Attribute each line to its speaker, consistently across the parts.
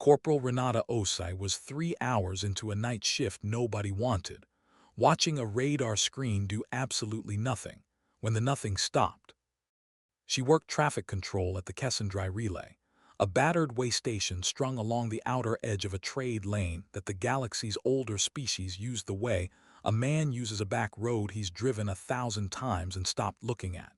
Speaker 1: Corporal Renata Osei was 3 hours into a night shift nobody wanted, watching a radar screen do absolutely nothing, when the nothing stopped. She worked traffic control at the Kessendry Relay, a battered way station strung along the outer edge of a trade lane that the galaxy's older species used the way a man uses a back road he's driven 1,000 times and stopped looking at.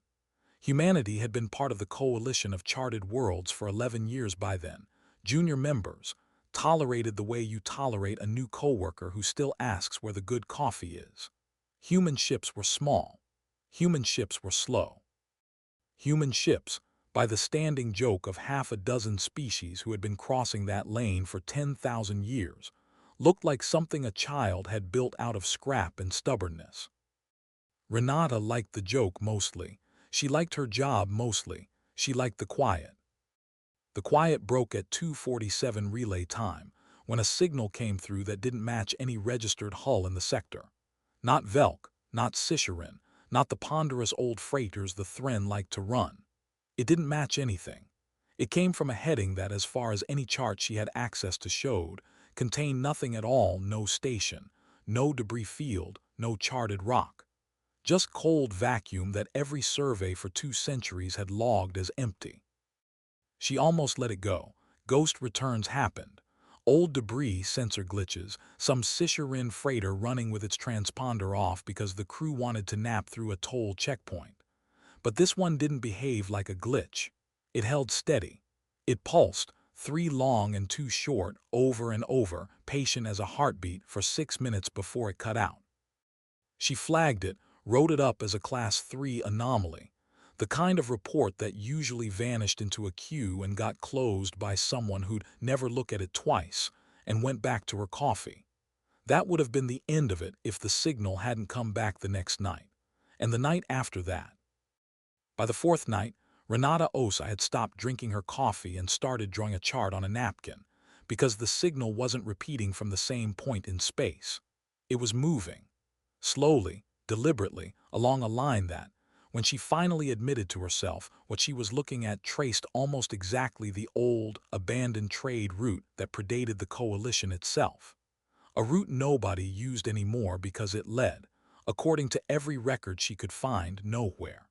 Speaker 1: Humanity had been part of the coalition of charted worlds for 11 years by then. Junior members tolerated the way you tolerate a new coworker who still asks where the good coffee is. Human ships were small. Human ships were slow. Human ships, by the standing joke of half a dozen species who had been crossing that lane for 10,000 years, looked like something a child had built out of scrap and stubbornness. Renata liked the joke mostly. She liked her job mostly. She liked the quiet. The quiet broke at 2:47 relay time, when a signal came through that didn't match any registered hull in the sector. Not Velk, not Sisharin, not the ponderous old freighters the Thren liked to run. It didn't match anything. It came from a heading that, as far as any chart she had access to showed, contained nothing at all, no station, no debris field, no charted rock. Just cold vacuum that every survey for 2 centuries had logged as empty. She almost let it go. Ghost returns happened. Old debris sensor glitches, some Sisharin freighter running with its transponder off because the crew wanted to nap through a toll checkpoint. But this one didn't behave like a glitch. It held steady. It pulsed, 3 long and 2 short, over and over, patient as a heartbeat for 6 minutes before it cut out. She flagged it, wrote it up as a Class 3 anomaly, the kind of report that usually vanished into a queue and got closed by someone who'd never look at it twice and went back to her coffee. That would have been the end of it if the signal hadn't come back the next night, and the night after that. By the 4th night, Renata Osei had stopped drinking her coffee and started drawing a chart on a napkin, because the signal wasn't repeating from the same point in space. It was moving, slowly, deliberately, along a line that, when she finally admitted to herself what she was looking at, traced almost exactly the old, abandoned trade route that predated the coalition itself. A route nobody used anymore because it led, according to every record she could find, nowhere.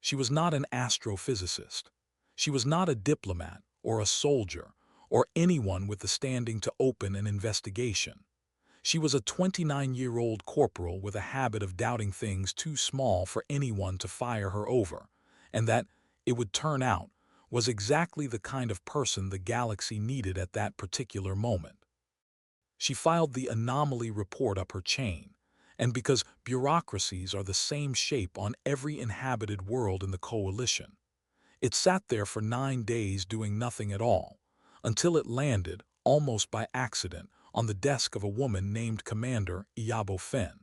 Speaker 1: She was not an astrophysicist. She was not a diplomat or a soldier or anyone with the standing to open an investigation. She was a 29-year-old corporal with a habit of doubting things too small for anyone to fire her over, and that, it would turn out, was exactly the kind of person the galaxy needed at that particular moment. She filed the anomaly report up her chain, and because bureaucracies are the same shape on every inhabited world in the coalition, it sat there for 9 days doing nothing at all, until it landed, almost by accident, on the desk of a woman named Commander Iyabo Fen.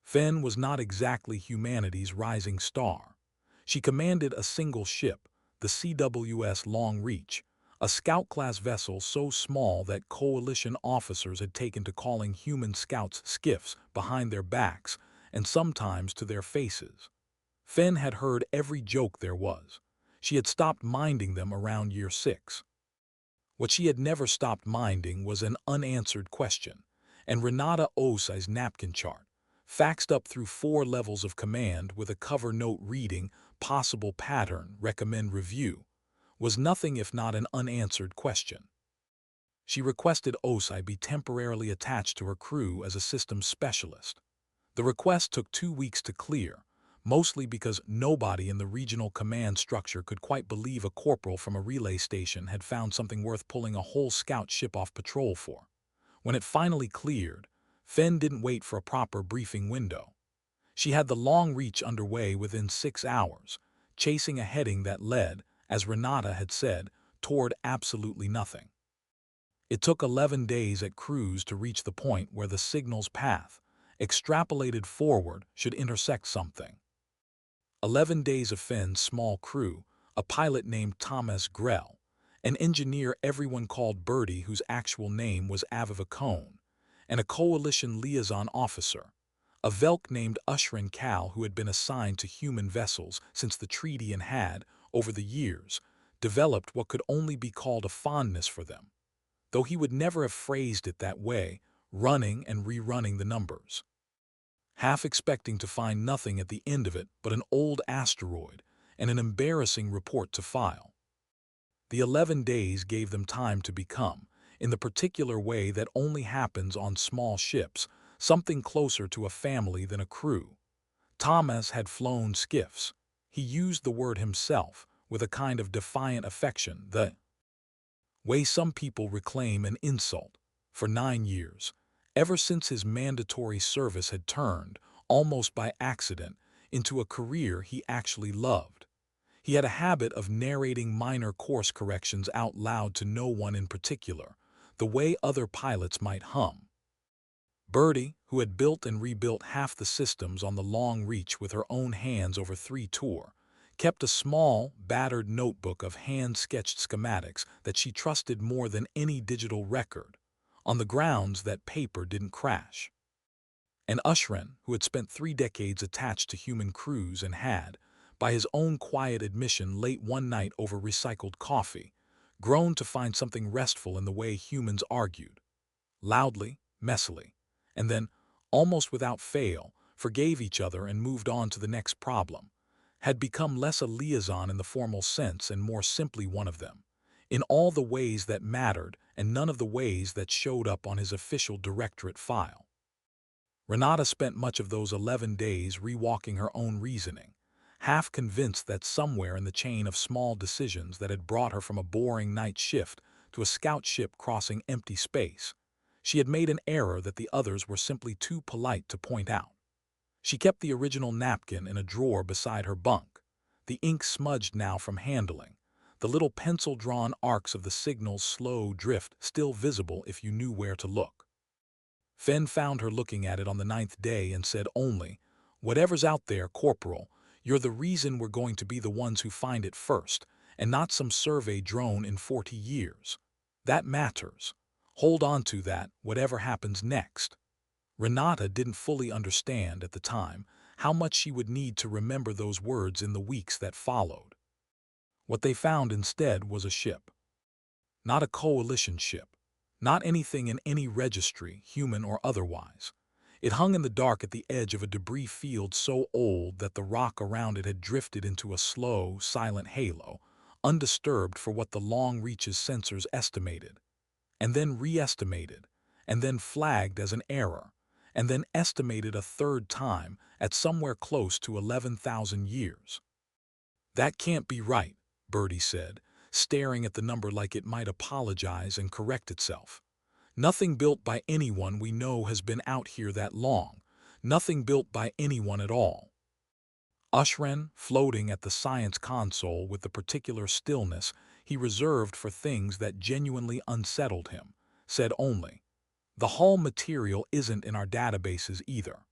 Speaker 1: Fen was not exactly humanity's rising star. She commanded a single ship, the CWS Long Reach, a scout-class vessel so small that coalition officers had taken to calling human scouts skiffs behind their backs and sometimes to their faces. Fen had heard every joke there was. She had stopped minding them around year 6. What she had never stopped minding was an unanswered question, and Renata Osei's napkin chart, faxed up through 4 levels of command with a cover note reading, "Possible pattern, recommend review," was nothing if not an unanswered question. She requested Osei be temporarily attached to her crew as a systems specialist. The request took 2 weeks to clear, mostly because nobody in the regional command structure could quite believe a corporal from a relay station had found something worth pulling a whole scout ship off patrol for. When it finally cleared, Fen didn't wait for a proper briefing window. She had the Long Reach underway within 6 hours, chasing a heading that led, as Renata had said, toward absolutely nothing. It took 11 days at cruise to reach the point where the signal's path, extrapolated forward, should intersect something. 11 days of Fen's small crew, a pilot named Thomas Grell, an engineer everyone called Birdie whose actual name was Aviva Cohn, and a coalition liaison officer, a Velk named Ushrin Kal who had been assigned to human vessels since the treaty and had, over the years, developed what could only be called a fondness for them, though he would never have phrased it that way, running and rerunning the numbers, half expecting to find nothing at the end of it but an old asteroid and an embarrassing report to file. The 11 days gave them time to become, in the particular way that only happens on small ships, something closer to a family than a crew. Thomas had flown skiffs. He used the word himself, with a kind of defiant affection, the way some people reclaim an insult, for 9 years, ever since his mandatory service had turned, almost by accident, into a career he actually loved. He had a habit of narrating minor course corrections out loud to no one in particular, the way other pilots might hum. Birdie, who had built and rebuilt half the systems on the long reach with her own hands over 3 tours, kept a small, battered notebook of hand-sketched schematics that she trusted more than any digital record, on the grounds that paper didn't crash. And Ushren, who had spent 3 decades attached to human crews and had, by his own quiet admission late one night over recycled coffee, grown to find something restful in the way humans argued, loudly, messily, and then, almost without fail, forgave each other and moved on to the next problem, had become less a liaison in the formal sense and more simply one of them, in all the ways that mattered and none of the ways that showed up on his official directorate file. Renata spent much of those 11 days rewalking her own reasoning, half convinced that somewhere in the chain of small decisions that had brought her from a boring night shift to a scout ship crossing empty space, she had made an error that the others were simply too polite to point out. She kept the original napkin in a drawer beside her bunk, the ink smudged now from handling, the little pencil-drawn arcs of the signal's slow drift still visible if you knew where to look. Fenn found her looking at it on the 9th day and said only, "Whatever's out there, Corporal, you're the reason we're going to be the ones who find it first, and not some survey drone in 40 years. That matters. Hold on to that, whatever happens next." Renata didn't fully understand at the time how much she would need to remember those words in the weeks that followed. What they found instead was a ship. Not a coalition ship. Not anything in any registry, human or otherwise. It hung in the dark at the edge of a debris field so old that the rock around it had drifted into a slow, silent halo, undisturbed for what the long reach's sensors estimated, and then re-estimated, and then flagged as an error, and then estimated a third time at somewhere close to 11,000 years. "That can't be right," Birdie said, staring at the number like it might apologize and correct itself. "Nothing built by anyone we know has been out here that long. Nothing built by anyone at all." Ushren, floating at the science console with the particular stillness he reserved for things that genuinely unsettled him, said only, "The hull material isn't in our databases either."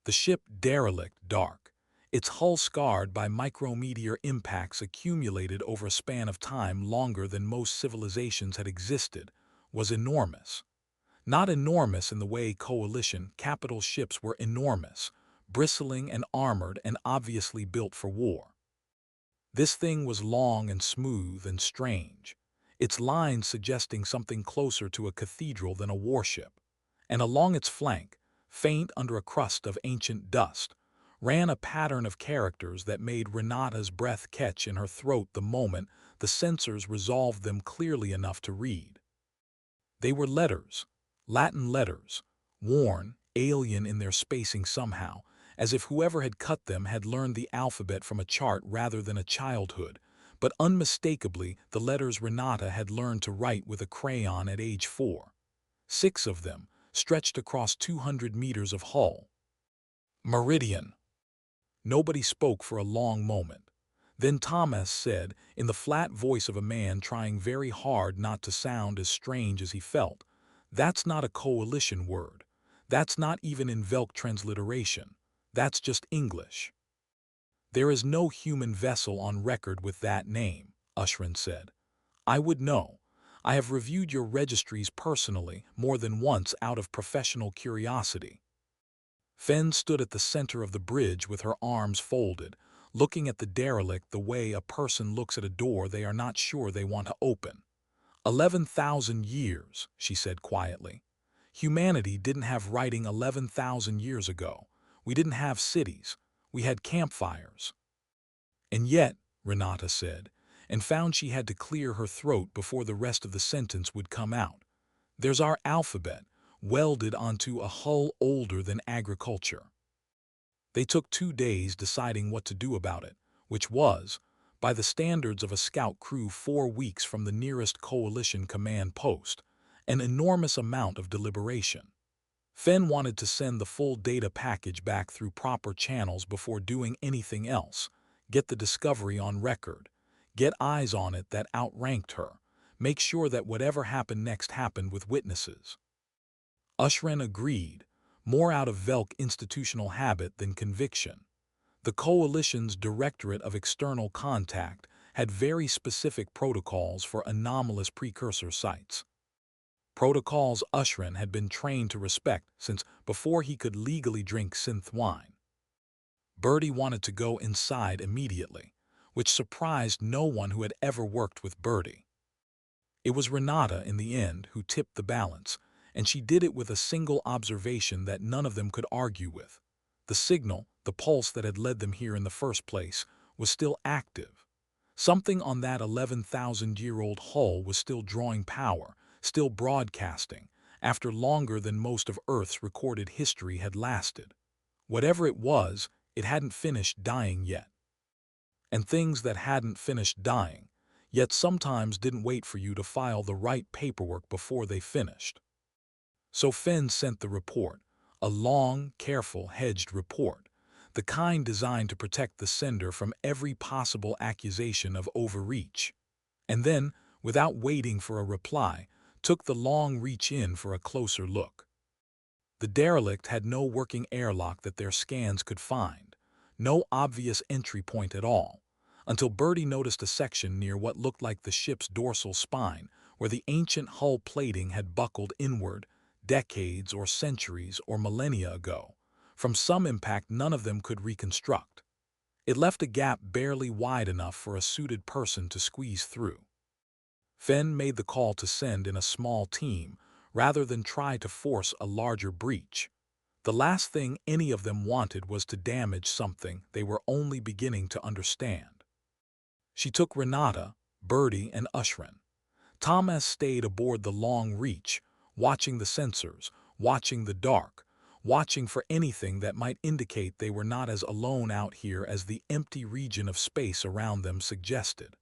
Speaker 1: The ship derelict, dark, its hull scarred by micrometeor impacts accumulated over a span of time longer than most civilizations had existed, was enormous. Not enormous in the way coalition capital ships were enormous, bristling and armored and obviously built for war. This thing was long and smooth and strange, its lines suggesting something closer to a cathedral than a warship, and along its flank, faint under a crust of ancient dust, ran a pattern of characters that made Renata's breath catch in her throat the moment the sensors resolved them clearly enough to read. They were letters, Latin letters, worn, alien in their spacing somehow, as if whoever had cut them had learned the alphabet from a chart rather than a childhood, but unmistakably the letters Renata had learned to write with a crayon at age 4. 6 of them, stretched across 200 meters of hull. Meridian. Nobody spoke for a long moment. Then Thomas said, in the flat voice of a man trying very hard not to sound as strange as he felt, "That's not a coalition word. That's not even in Velk transliteration. That's just English." "There is no human vessel on record with that name," Ushren said. "I would know. I have reviewed your registries personally more than once out of professional curiosity." Fenn stood at the center of the bridge with her arms folded, looking at the derelict the way a person looks at a door they are not sure they want to open. 11,000 years, she said quietly. Humanity didn't have writing 11,000 years ago. We didn't have cities. We had campfires. And yet, Renata said, and found she had to clear her throat before the rest of the sentence would come out. There's our alphabet, welded onto a hull older than agriculture. They took 2 days deciding what to do about it, which was, by the standards of a scout crew 4 weeks from the nearest coalition command post, an enormous amount of deliberation. Fenn wanted to send the full data package back through proper channels before doing anything else, get the discovery on record, get eyes on it that outranked her, make sure that whatever happened next happened with witnesses. Ushren agreed, more out of Velk institutional habit than conviction. The Coalition's Directorate of External Contact had very specific protocols for anomalous precursor sites. Protocols Ushren had been trained to respect since before he could legally drink synth wine. Bertie wanted to go inside immediately, which surprised no one who had ever worked with Bertie. It was Renata, in the end, who tipped the balance, and she did it with a single observation that none of them could argue with. The signal, the pulse that had led them here in the first place, was still active. Something on that 11,000-year-old hull was still drawing power, still broadcasting, after longer than most of Earth's recorded history had lasted. Whatever it was, it hadn't finished dying yet. And things that hadn't finished dying, yet sometimes didn't wait for you to file the right paperwork before they finished. So Fenn sent the report, a long, careful, hedged report, the kind designed to protect the sender from every possible accusation of overreach. And then, without waiting for a reply, took the long reach in for a closer look. The derelict had no working airlock that their scans could find, no obvious entry point at all, until Bertie noticed a section near what looked like the ship's dorsal spine, where the ancient hull plating had buckled inward, decades or centuries or millennia ago, from some impact none of them could reconstruct. It left a gap barely wide enough for a suited person to squeeze through. Fenn made the call to send in a small team, rather than try to force a larger breach. The last thing any of them wanted was to damage something they were only beginning to understand. She took Renata, Bertie, and Ushren. Thomas stayed aboard the long reach, watching the sensors, watching the dark, watching for anything that might indicate they were not as alone out here as the empty region of space around them suggested.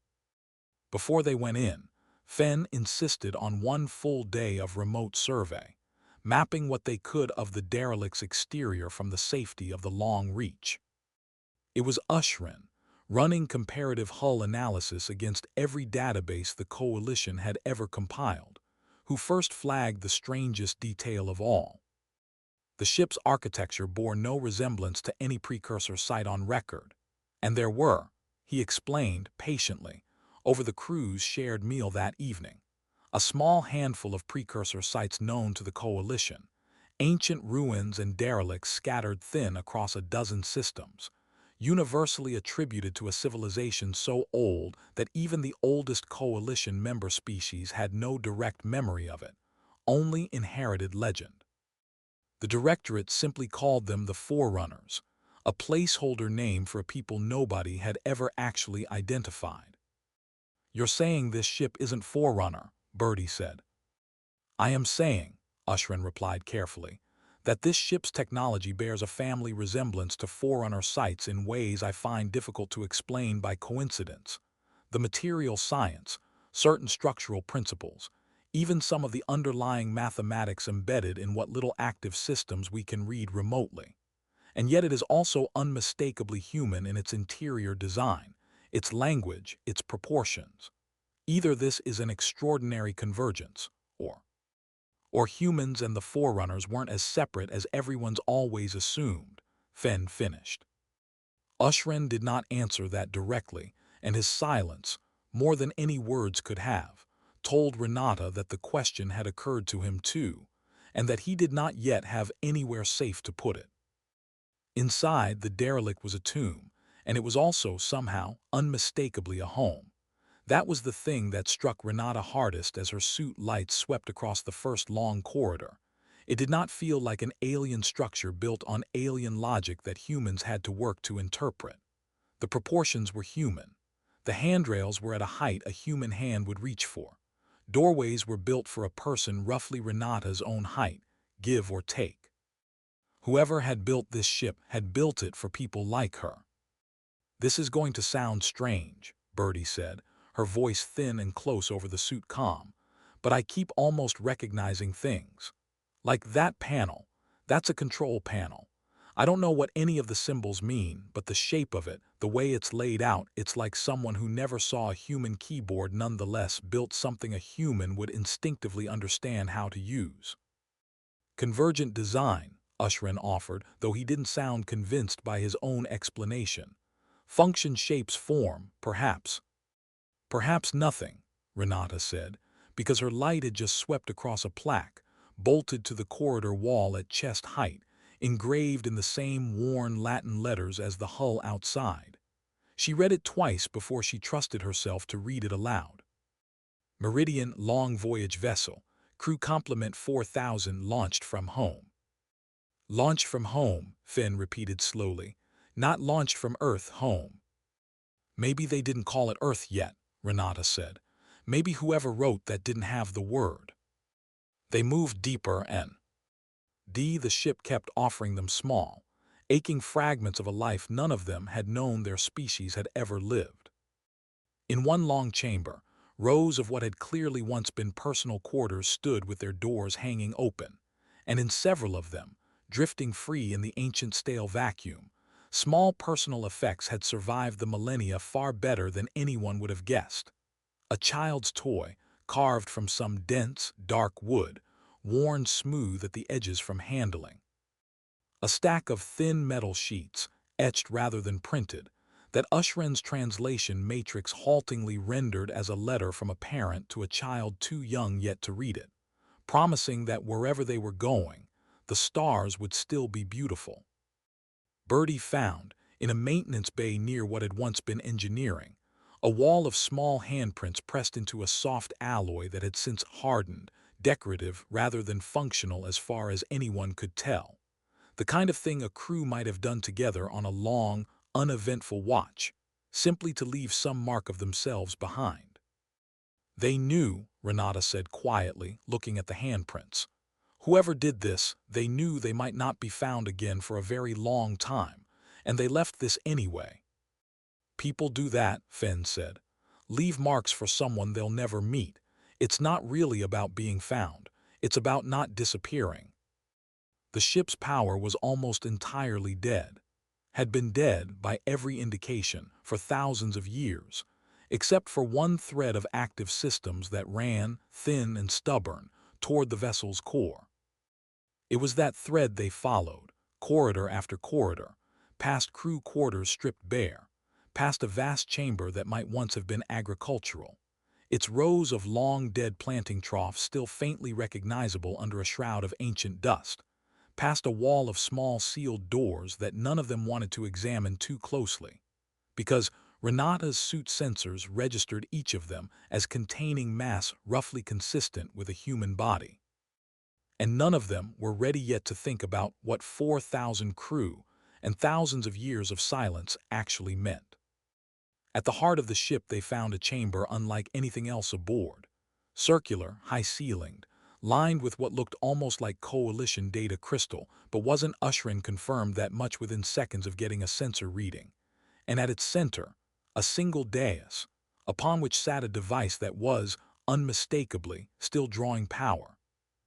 Speaker 1: Before they went in, Fenn insisted on 1 full day of remote survey, mapping what they could of the derelict's exterior from the safety of the long reach. It was Ushren, running comparative hull analysis against every database the Coalition had ever compiled, who first flagged the strangest detail of all. The ship's architecture bore no resemblance to any precursor site on record, and there were, he explained patiently, over the crew's shared meal that evening, a small handful of precursor sites known to the Coalition, ancient ruins and derelicts scattered thin across a dozen systems, universally attributed to a civilization so old that even the oldest Coalition member species had no direct memory of it, only inherited legend. The Directorate simply called them the Forerunners, a placeholder name for a people nobody had ever actually identified. "You're saying this ship isn't Forerunner," Bertie said. "I am saying," Ushren replied carefully, "that this ship's technology bears a family resemblance to Forerunner sites in ways I find difficult to explain by coincidence. The material science, certain structural principles, even some of the underlying mathematics embedded in what little active systems we can read remotely. And yet it is also unmistakably human in its interior design, its language, its proportions. Either this is an extraordinary convergence, or humans and the Forerunners weren't as separate as everyone's always assumed," Fenn finished. Ushren did not answer that directly, and his silence, more than any words could have, told Renata that the question had occurred to him too, and that he did not yet have anywhere safe to put it. Inside, the derelict was a tomb, and it was also somehow unmistakably a home. That was the thing that struck Renata hardest as her suit lights swept across the first long corridor. It did not feel like an alien structure built on alien logic that humans had to work to interpret. The proportions were human. The handrails were at a height a human hand would reach for. Doorways were built for a person roughly Renata's own height, give or take. Whoever had built this ship had built it for people like her. "This is going to sound strange," Birdie said, her voice thin and close over the suit comm, "but I keep almost recognizing things. Like that panel, that's a control panel. I don't know what any of the symbols mean, but the shape of it, the way it's laid out, it's like someone who never saw a human keyboard nonetheless built something a human would instinctively understand how to use." "Convergent design," Ushrin offered, though he didn't sound convinced by his own explanation. "Function shapes form, perhaps." "Perhaps nothing," Renata said, because her light had just swept across a plaque, bolted to the corridor wall at chest height, engraved in the same worn Latin letters as the hull outside. She read it twice before she trusted herself to read it aloud. "Meridian long voyage vessel, crew complement 4000 launched from home." "Launched from home," Finn repeated slowly. "Not launched from Earth home." "Maybe they didn't call it Earth yet," Renata said. "Maybe whoever wrote that didn't have the word." They moved deeper and the ship kept offering them small, aching fragments of a life none of them had known their species had ever lived. In one long chamber, rows of what had clearly once been personal quarters stood with their doors hanging open, and in several of them, drifting free in the ancient stale vacuum, small personal effects had survived the millennia far better than anyone would have guessed. A child's toy, carved from some dense, dark wood, worn smooth at the edges from handling. A stack of thin metal sheets, etched rather than printed, that Ushren's translation matrix haltingly rendered as a letter from a parent to a child too young yet to read it, promising that wherever they were going, the stars would still be beautiful. Birdie found, in a maintenance bay near what had once been engineering, a wall of small handprints pressed into a soft alloy that had since hardened, decorative rather than functional as far as anyone could tell. The kind of thing a crew might have done together on a long, uneventful watch, simply to leave some mark of themselves behind. "They knew," Renata said quietly, looking at the handprints. "Whoever did this, they knew they might not be found again for a very long time, and they left this anyway." "People do that," Fenn said. "Leave marks for someone they'll never meet. It's not really about being found. It's about not disappearing." The ship's power was almost entirely dead. Had been dead, by every indication, for thousands of years, except for one thread of active systems that ran, thin and stubborn, toward the vessel's core. It was that thread they followed, corridor after corridor, past crew quarters stripped bare, past a vast chamber that might once have been agricultural, its rows of long dead planting troughs still faintly recognizable under a shroud of ancient dust, past a wall of small sealed doors that none of them wanted to examine too closely, because Renata's suit sensors registered each of them as containing mass roughly consistent with a human body. And none of them were ready yet to think about what 4,000 crew and thousands of years of silence actually meant. At the heart of the ship they found a chamber unlike anything else aboard. Circular, high-ceilinged, lined with what looked almost like coalition data crystal, but wasn't. Ushrin confirmed that much within seconds of getting a sensor reading. And at its center, a single dais, upon which sat a device that was, unmistakably, still drawing power.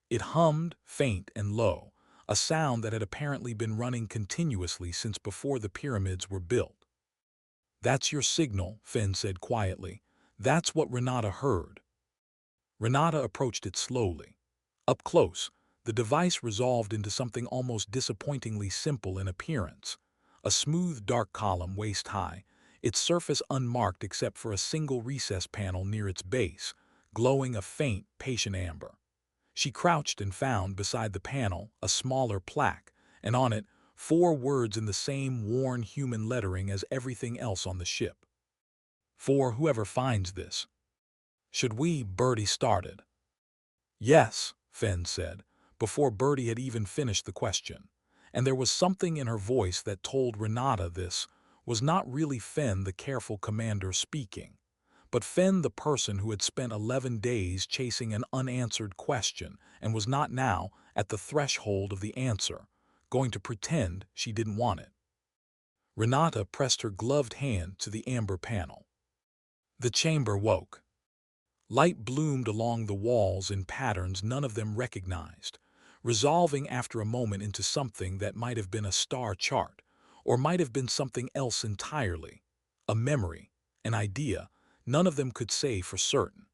Speaker 1: It hummed, faint and low, a sound that had apparently been running continuously since before the pyramids were built. "That's your signal," Fenn said quietly. "That's what Renata heard." Renata approached it slowly. Up close, the device resolved into something almost disappointingly simple in appearance. A smooth, dark column waist-high, its surface unmarked except for a single recess panel near its base, glowing a faint, patient amber. She crouched and found, beside the panel, a smaller plaque, and on it, 4 words in the same worn human lettering as everything else on the ship. For whoever finds this. Should we? Bertie started. Yes, Fenn said, before Bertie had even finished the question, and there was something in her voice that told Renata this was not really Fenn the careful commander speaking, but Fenn the person who had spent 11 days chasing an unanswered question and was not now, at the threshold of the answer, going to pretend she didn't want it. Renata pressed her gloved hand to the amber panel. The chamber woke. Light bloomed along the walls in patterns none of them recognized, resolving after a moment into something that might have been a star chart, or might have been something else entirely, a memory, an idea, none of them could say for certain.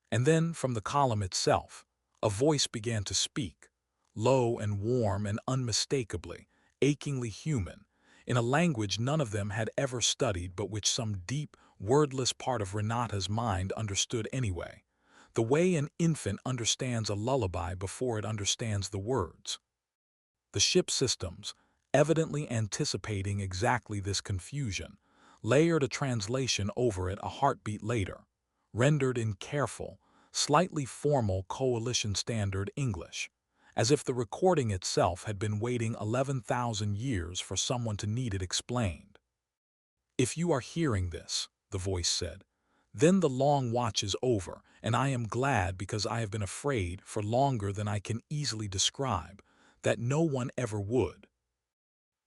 Speaker 1: And then, from the column itself, a voice began to speak, low and warm and unmistakably, achingly human, in a language none of them had ever studied but which some deep, wordless part of Renata's mind understood anyway, the way an infant understands a lullaby before it understands the words. The ship systems, evidently anticipating exactly this confusion, layered a translation over it a heartbeat later, rendered in careful, slightly formal coalition standard English, as if the recording itself had been waiting 11,000 years for someone to need it explained. If you are hearing this, the voice said, then the long watch is over, and I am glad because I have been afraid for longer than I can easily describe that no one ever would.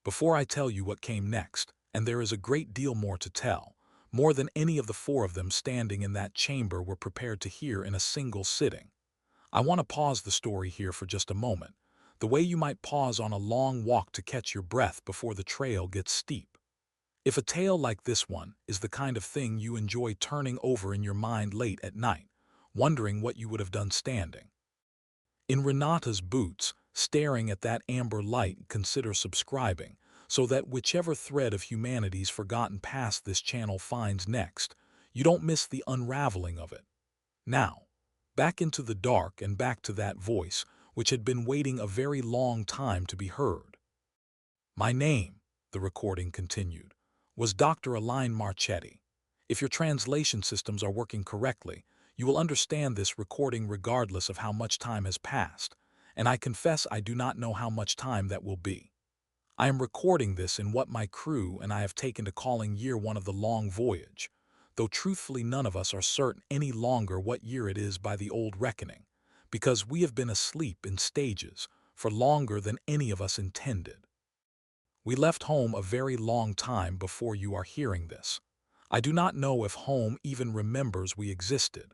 Speaker 1: Before I tell you what came next, and there is a great deal more to tell, more than any of the 4 of them standing in that chamber were prepared to hear in a single sitting, I want to pause the story here for just a moment, the way you might pause on a long walk to catch your breath before the trail gets steep. If a tale like this one is the kind of thing you enjoy turning over in your mind late at night, wondering what you would have done standing in Renata's boots, staring at that amber light, consider subscribing, so that whichever thread of humanity's forgotten past this channel finds next, you don't miss the unraveling of it. Now, back into the dark and back to that voice, which had been waiting a very long time to be heard. My name, the recording continued, was Dr. Aline Marchetti. If your translation systems are working correctly, you will understand this recording regardless of how much time has passed, and I confess I do not know how much time that will be. I am recording this in what my crew and I have taken to calling year 1 of the long voyage, though truthfully none of us are certain any longer what year it is by the old reckoning, because we have been asleep in stages for longer than any of us intended. We left home a very long time before you are hearing this. I do not know if home even remembers we existed.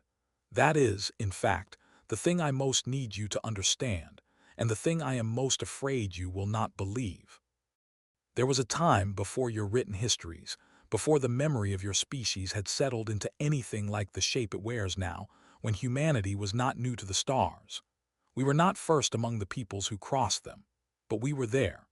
Speaker 1: That is, in fact, the thing I most need you to understand, and the thing I am most afraid you will not believe. There was a time before your written histories, before the memory of your species had settled into anything like the shape it wears now, when humanity was not new to the stars. We were not first among the peoples who crossed them, but we were there.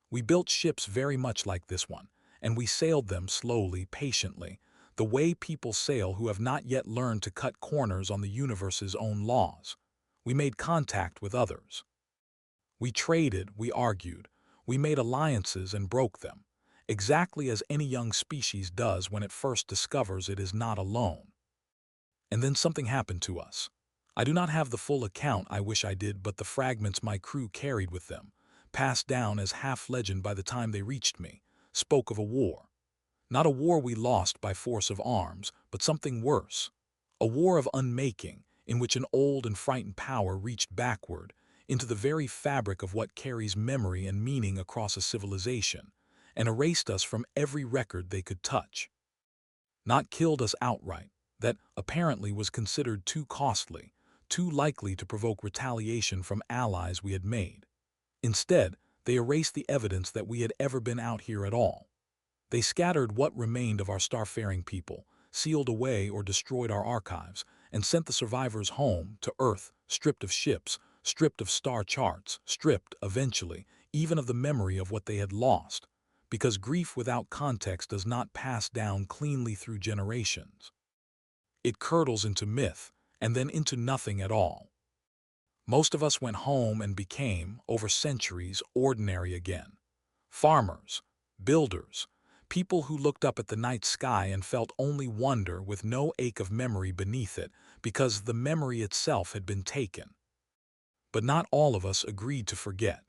Speaker 1: We built ships very much like this one, and we sailed them slowly, patiently, the way people sail who have not yet learned to cut corners on the universe's own laws. We made contact with others. We traded, we argued, we made alliances and broke them, exactly as any young species does when it first discovers it is not alone. And then something happened to us. I do not have the full account, I wish I did, but the fragments my crew carried with them, passed down as half-legend by the time they reached me, spoke of a war. Not a war we lost by force of arms, but something worse. A war of unmaking, in which an old and frightened power reached backward into the very fabric of what carries memory and meaning across a civilization, and erased us from every record they could touch. Not killed us outright, that apparently was considered too costly, too likely to provoke retaliation from allies we had made. Instead, they erased the evidence that we had ever been out here at all. They scattered what remained of our starfaring people, sealed away or destroyed our archives, and sent the survivors home to Earth, stripped of ships, stripped of star charts, stripped, eventually, even of the memory of what they had lost, because grief without context does not pass down cleanly through generations. It curdles into myth, and then into nothing at all. Most of us went home and became, over centuries, ordinary again. Farmers, builders, people who looked up at the night sky and felt only wonder with no ache of memory beneath it because the memory itself had been taken. But not all of us agreed to forget.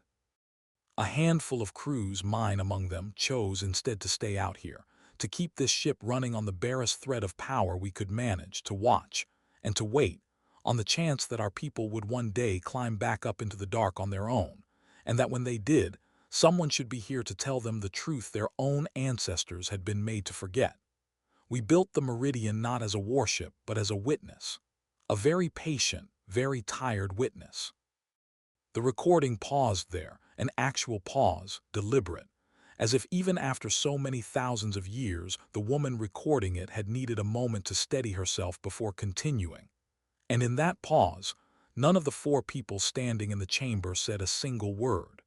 Speaker 1: A handful of crews, mine among them, chose instead to stay out here, to keep this ship running on the barest thread of power we could manage, to watch, and to wait, on the chance that our people would one day climb back up into the dark on their own, and that when they did, someone should be here to tell them the truth their own ancestors had been made to forget. We built the Meridian not as a warship, but as a witness. A very patient, very tired witness. The recording paused there, an actual pause, deliberate, as if even after so many thousands of years, the woman recording it had needed a moment to steady herself before continuing. And in that pause, none of the four people standing in the chamber said a single word.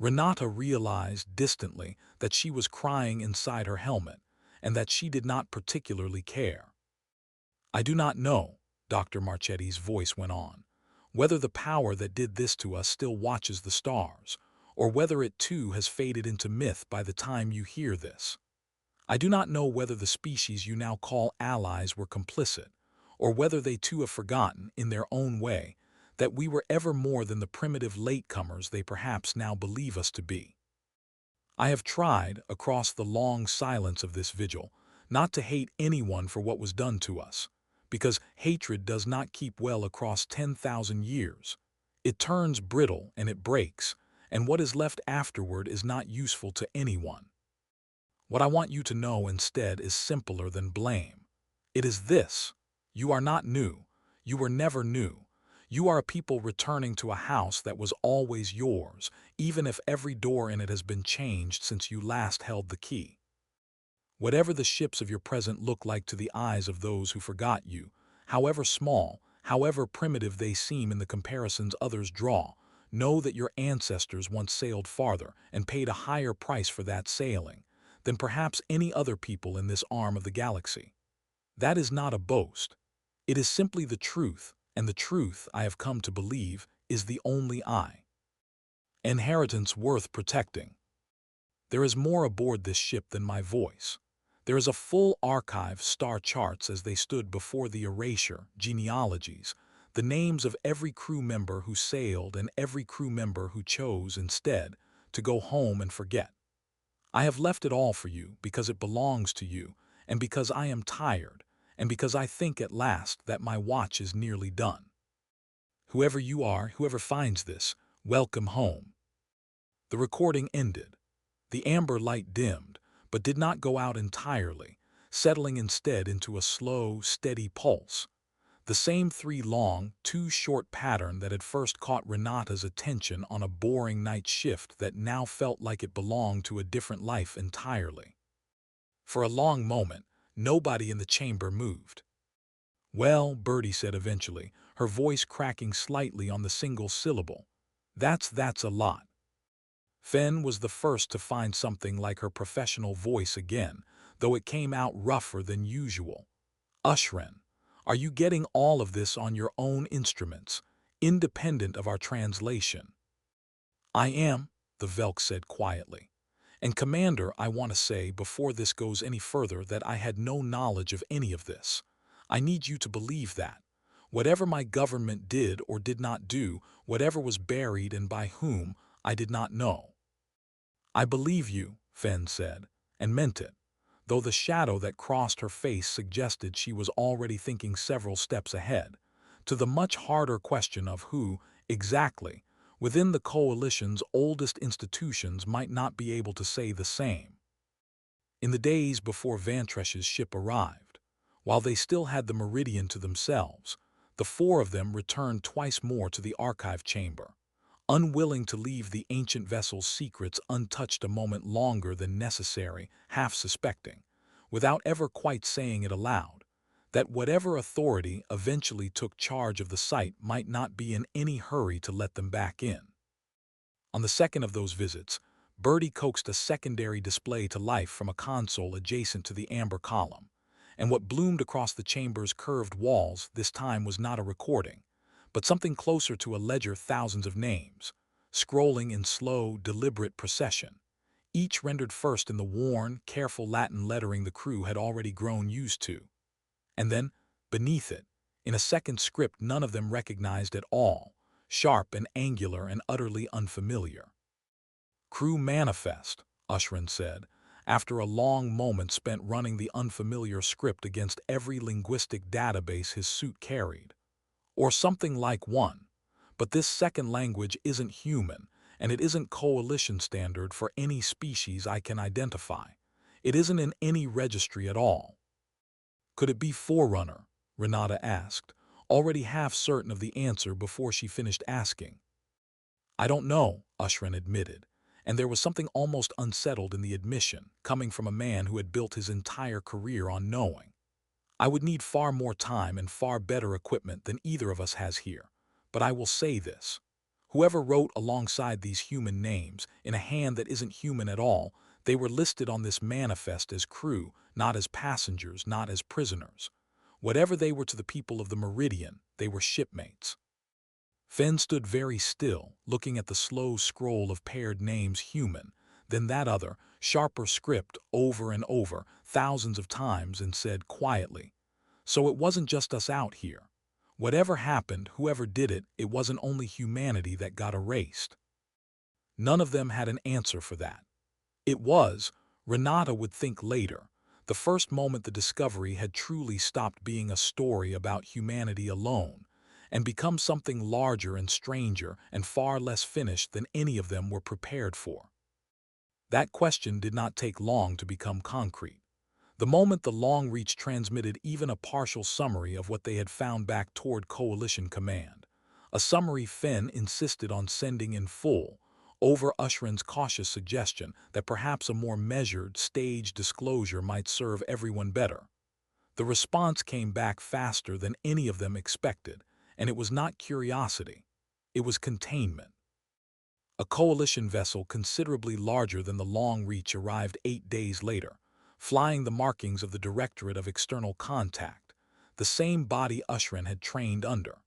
Speaker 1: Renata realized distantly that she was crying inside her helmet, and that she did not particularly care. "I do not know," Dr. Marchetti's voice went on, "whether the power that did this to us still watches the stars, or whether it too has faded into myth by the time you hear this. I do not know whether the species you now call allies were complicit, or whether they too have forgotten, in their own way, that we were ever more than the primitive latecomers they perhaps now believe us to be. I have tried, across the long silence of this vigil, not to hate anyone for what was done to us, because hatred does not keep well across 10,000 years. It turns brittle and it breaks, and what is left afterward is not useful to anyone. What I want you to know instead is simpler than blame. It is this: you are not new. You were never new. You are a people returning to a house that was always yours, even if every door in it has been changed since you last held the key. Whatever the ships of your present look like to the eyes of those who forgot you, however small, however primitive they seem in the comparisons others draw, know that your ancestors once sailed farther and paid a higher price for that sailing than perhaps any other people in this arm of the galaxy. That is not a boast. It is simply the truth, and the truth, I have come to believe, is the only inheritance worth protecting. There is more aboard this ship than my voice. There is a full archive, star charts as they stood before the erasure, genealogies, the names of every crew member who sailed and every crew member who chose, instead, to go home and forget. I have left it all for you because it belongs to you, and because I am tired, and because I think at last that my watch is nearly done. Whoever you are, whoever finds this, welcome home." The recording ended. The amber light dimmed, but did not go out entirely, settling instead into a slow, steady pulse. The same three long, two short pattern that had first caught Renata's attention on a boring night shift that now felt like it belonged to a different life entirely. For a long moment, nobody in the chamber moved. "Well," Bertie said eventually, her voice cracking slightly on the single syllable, That's a lot." Fen was the first to find something like her professional voice again, though it came out rougher than usual. "Ushren, are you getting all of this on your own instruments, independent of our translation?" "I am," the Velk said quietly. "And Commander, I want to say before this goes any further that I had no knowledge of any of this. I need you to believe that. Whatever my government did or did not do, whatever was buried and by whom, I did not know." "I believe you," Fen said, and meant it, though the shadow that crossed her face suggested she was already thinking several steps ahead, to the much harder question of who, exactly, within the Coalition's oldest institutions might not be able to say the same. In the days before Vantresh's ship arrived, while they still had the Meridian to themselves, the four of them returned twice more to the archive chamber, unwilling to leave the ancient vessel's secrets untouched a moment longer than necessary, half suspecting, without ever quite saying it aloud, that whatever authority eventually took charge of the site might not be in any hurry to let them back in. On the second of those visits, Bertie coaxed a secondary display to life from a console adjacent to the amber column, and what bloomed across the chamber's curved walls this time was not a recording, but something closer to a ledger, thousands of names, scrolling in slow, deliberate procession, each rendered first in the worn, careful Latin lettering the crew had already grown used to. And then, beneath it, in a second script none of them recognized at all, sharp and angular and utterly unfamiliar. "Crew manifest," Ushran said, after a long moment spent running the unfamiliar script against every linguistic database his suit carried. Or something like one. But this second language isn't human, and it isn't coalition standard for any species I can identify. It isn't in any registry at all. "Could it be Forerunner?" Renata asked, already half certain of the answer before she finished asking. "I don't know," Ushran admitted, and there was something almost unsettled in the admission, coming from a man who had built his entire career on knowing. "I would need far more time and far better equipment than either of us has here. But I will say this. Whoever wrote alongside these human names, in a hand that isn't human at all, they were listed on this manifest as crew, not as passengers, not as prisoners. Whatever they were to the people of the Meridian, they were shipmates." Fenn stood very still, looking at the slow scroll of paired names human, then that other, sharper script over and over, thousands of times, and said quietly, "So it wasn't just us out here. Whatever happened, whoever did it, it wasn't only humanity that got erased." None of them had an answer for that. It was, Renata would think later, the first moment the discovery had truly stopped being a story about humanity alone and become something larger and stranger and far less finished than any of them were prepared for. That question did not take long to become concrete. The moment the long reach transmitted even a partial summary of what they had found back toward Coalition Command, a summary Fenn insisted on sending in full, over Ushran's cautious suggestion that perhaps a more measured, staged disclosure might serve everyone better. The response came back faster than any of them expected, and it was not curiosity. It was containment. A coalition vessel considerably larger than the Long Reach arrived 8 days later, flying the markings of the Directorate of External Contact, the same body Ushran had trained under.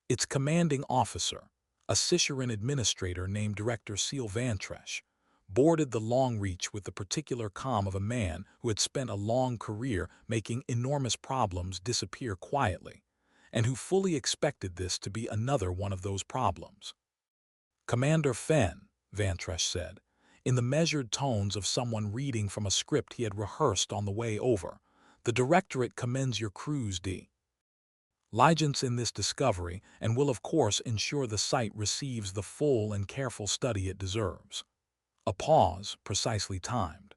Speaker 1: Its commanding officer, a Ciceran administrator named Director Seal Vantresh, boarded the Long Reach with the particular calm of a man who had spent a long career making enormous problems disappear quietly, and who fully expected this to be another one of those problems. "Commander Fenn," Vantresh said, in the measured tones of someone reading from a script he had rehearsed on the way over, "the Directorate commends your crew's diligence in this discovery and will of course ensure the site receives the full and careful study it deserves." A pause, precisely timed.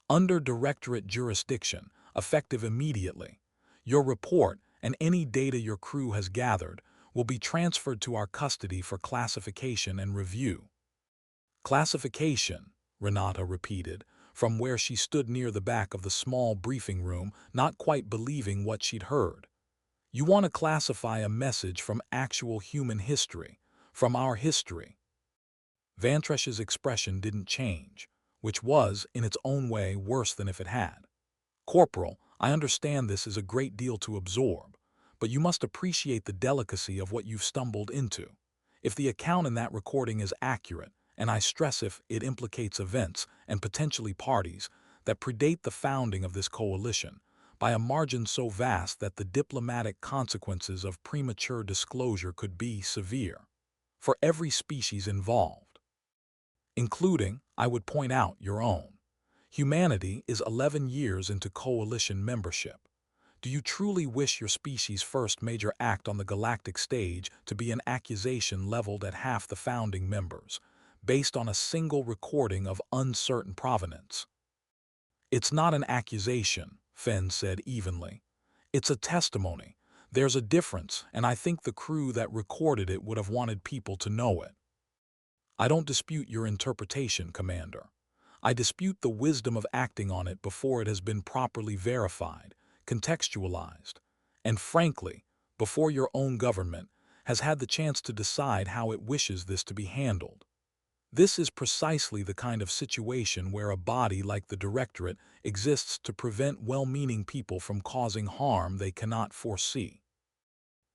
Speaker 1: "Under Directorate jurisdiction, effective immediately, your report and any data your crew has gathered will be transferred to our custody for classification and review." "Classification," Renata repeated, from where she stood near the back of the small briefing room, not quite believing what she'd heard. "You want to classify a message from actual human history, from our history." Vantresh's expression didn't change, which was, in its own way, worse than if it had. "Corporal, I understand this is a great deal to absorb, but you must appreciate the delicacy of what you've stumbled into. If the account in that recording is accurate, and I stress if it implicates events and potentially parties that predate the founding of this coalition, by a margin so vast that the diplomatic consequences of premature disclosure could be severe, for every species involved, including, I would point out, your own. Humanity is 11 years into coalition membership. Do you truly wish your species' first major act on the galactic stage to be an accusation leveled at half the founding members, based on a single recording of uncertain provenance?" "It's not an accusation," Fenn said evenly. "It's a testimony. There's a difference, and I think the crew that recorded it would have wanted people to know it." "I don't dispute your interpretation, Commander. I dispute the wisdom of acting on it before it has been properly verified, contextualized, and frankly, before your own government has had the chance to decide how it wishes this to be handled. This is precisely the kind of situation where a body like the Directorate exists to prevent well-meaning people from causing harm they cannot foresee."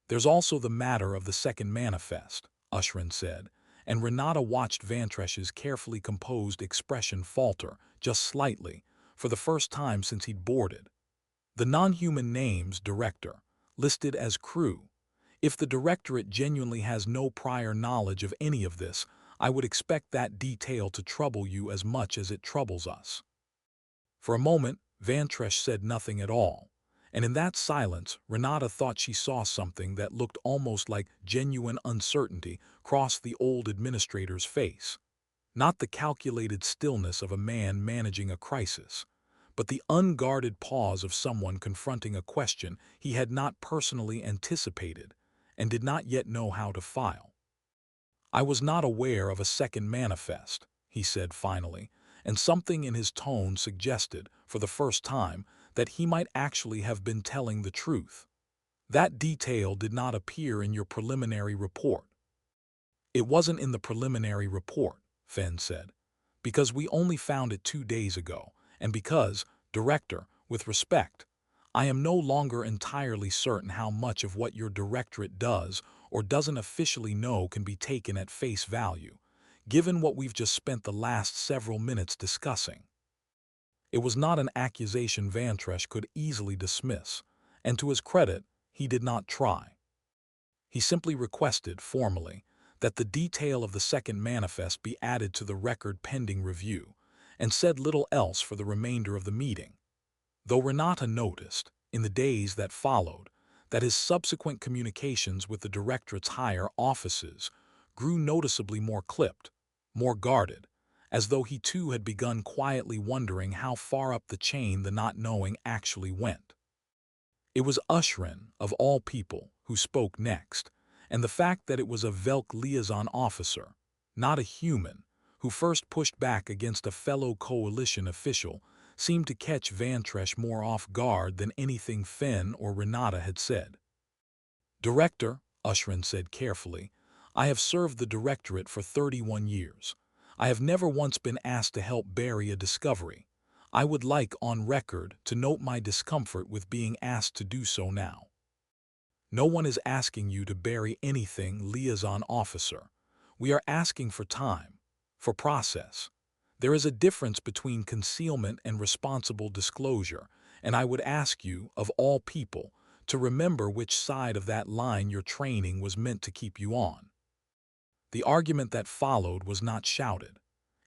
Speaker 1: "There's also the matter of the second manifest," Ushran said, and Renata watched Vantresh's carefully composed expression falter, just slightly, for the first time since he'd boarded. The non-human names, Director, listed as crew. If the Directorate genuinely has no prior knowledge of any of this, I would expect that detail to trouble you as much as it troubles us. For a moment, Vantresh said nothing at all, and in that silence, Renata thought she saw something that looked almost like genuine uncertainty cross the old administrator's face. Not the calculated stillness of a man managing a crisis, but the unguarded pause of someone confronting a question he had not personally anticipated and did not yet know how to file. "I was not aware of a second manifest," he said finally, and something in his tone suggested, for the first time, that he might actually have been telling the truth. "That detail did not appear in your preliminary report." "It wasn't in the preliminary report," Fenn said, "because we only found it 2 days ago, and because, Director, with respect, I am no longer entirely certain how much of what your directorate does or doesn't officially know can be taken at face value, given what we've just spent the last several minutes discussing." It was not an accusation Vantresh could easily dismiss, and to his credit, he did not try. He simply requested, formally, that the detail of the second manifest be added to the record pending review, and said little else for the remainder of the meeting. Though Renata noticed, in the days that followed, that his subsequent communications with the Directorate's higher offices grew noticeably more clipped, more guarded, as though he too had begun quietly wondering how far up the chain the not knowing actually went. It was Ushrin, of all people, who spoke next, and the fact that it was a Velk liaison officer, not a human, who first pushed back against a fellow coalition official seemed to catch Vantresh more off guard than anything Fenn or Renata had said. "Director," Ushrin said carefully, "I have served the Directorate for 31 years. I have never once been asked to help bury a discovery. I would like, on record, to note my discomfort with being asked to do so now." "No one is asking you to bury anything, liaison officer. We are asking for time, for process. There is a difference between concealment and responsible disclosure, and I would ask you, of all people, to remember which side of that line your training was meant to keep you on." The argument that followed was not shouted.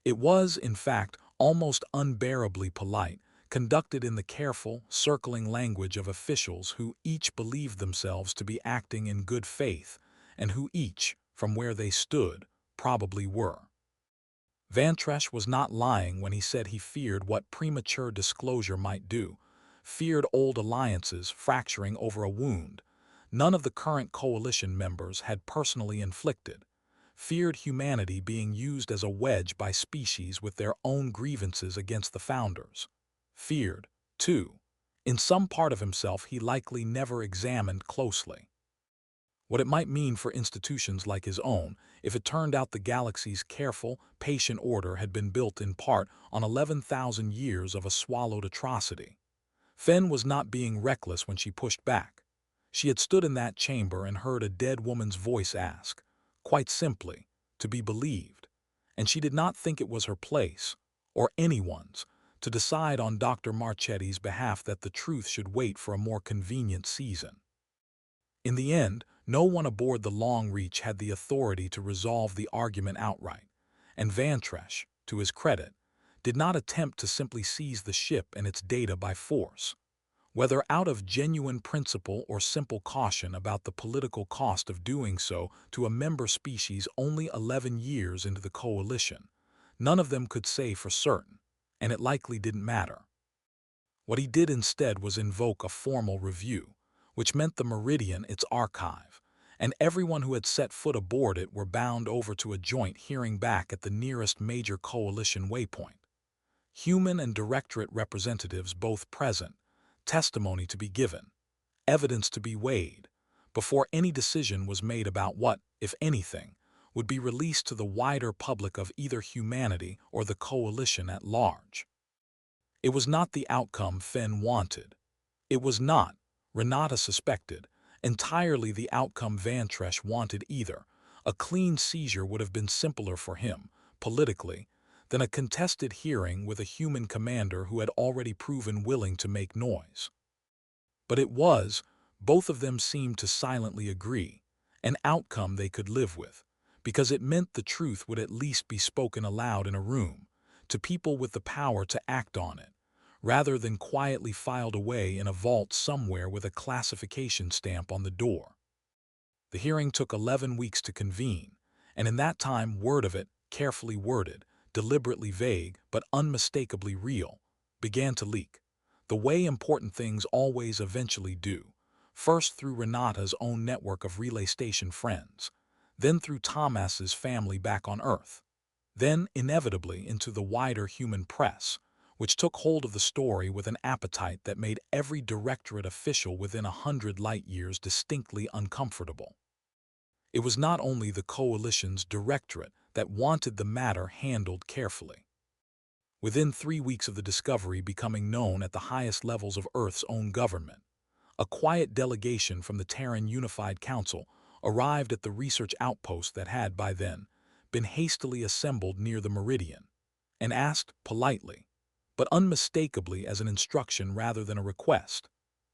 Speaker 1: It was, in fact, almost unbearably polite, conducted in the careful, circling language of officials who each believed themselves to be acting in good faith, and who each, from where they stood, probably were. Vantresh was not lying when he said he feared what premature disclosure might do, feared old alliances fracturing over a wound none of the current coalition members had personally inflicted, feared humanity being used as a wedge by species with their own grievances against the founders, feared, too, in some part of himself he likely never examined closely, what it might mean for institutions like his own if it turned out the galaxy's careful, patient order had been built in part on 11,000 years of a swallowed atrocity. Fenn was not being reckless when she pushed back. She had stood in that chamber and heard a dead woman's voice ask, quite simply, to be believed, and she did not think it was her place, or anyone's, to decide on Dr. Marchetti's behalf that the truth should wait for a more convenient season. In the end, no one aboard the Long Reach had the authority to resolve the argument outright, and Vantresh, to his credit, did not attempt to simply seize the ship and its data by force. Whether out of genuine principle or simple caution about the political cost of doing so to a member species only 11 years into the coalition, none of them could say for certain, and it likely didn't matter. What he did instead was invoke a formal review, which meant the Meridian its archive, and everyone who had set foot aboard it were bound over to a joint hearing back at the nearest major coalition waypoint. Human and Directorate representatives both present, testimony to be given, evidence to be weighed, before any decision was made about what, if anything, would be released to the wider public of either humanity or the coalition at large. It was not the outcome Fenn wanted. It was not, Renata suspected, entirely the outcome Vantresh wanted either, A clean seizure would have been simpler for him, politically, than a contested hearing with a human commander who had already proven willing to make noise. But it was, both of them seemed to silently agree, an outcome they could live with, because it meant the truth would at least be spoken aloud in a room, to people with the power to act on it, rather than quietly filed away in a vault somewhere with a classification stamp on the door. The hearing took 11 weeks to convene, and in that time word of it, carefully worded, deliberately vague, but unmistakably real, began to leak, the way important things always eventually do, first through Renata's own network of relay station friends, then through Thomas's family back on Earth, then inevitably into the wider human press, which took hold of the story with an appetite that made every directorate official within 100 light-years distinctly uncomfortable. It was not only the coalition's directorate that wanted the matter handled carefully. Within 3 weeks of the discovery becoming known at the highest levels of Earth's own government, a quiet delegation from the Terran Unified Council arrived at the research outpost that had, by then, been hastily assembled near the Meridian, and asked politely, but unmistakably as an instruction rather than a request,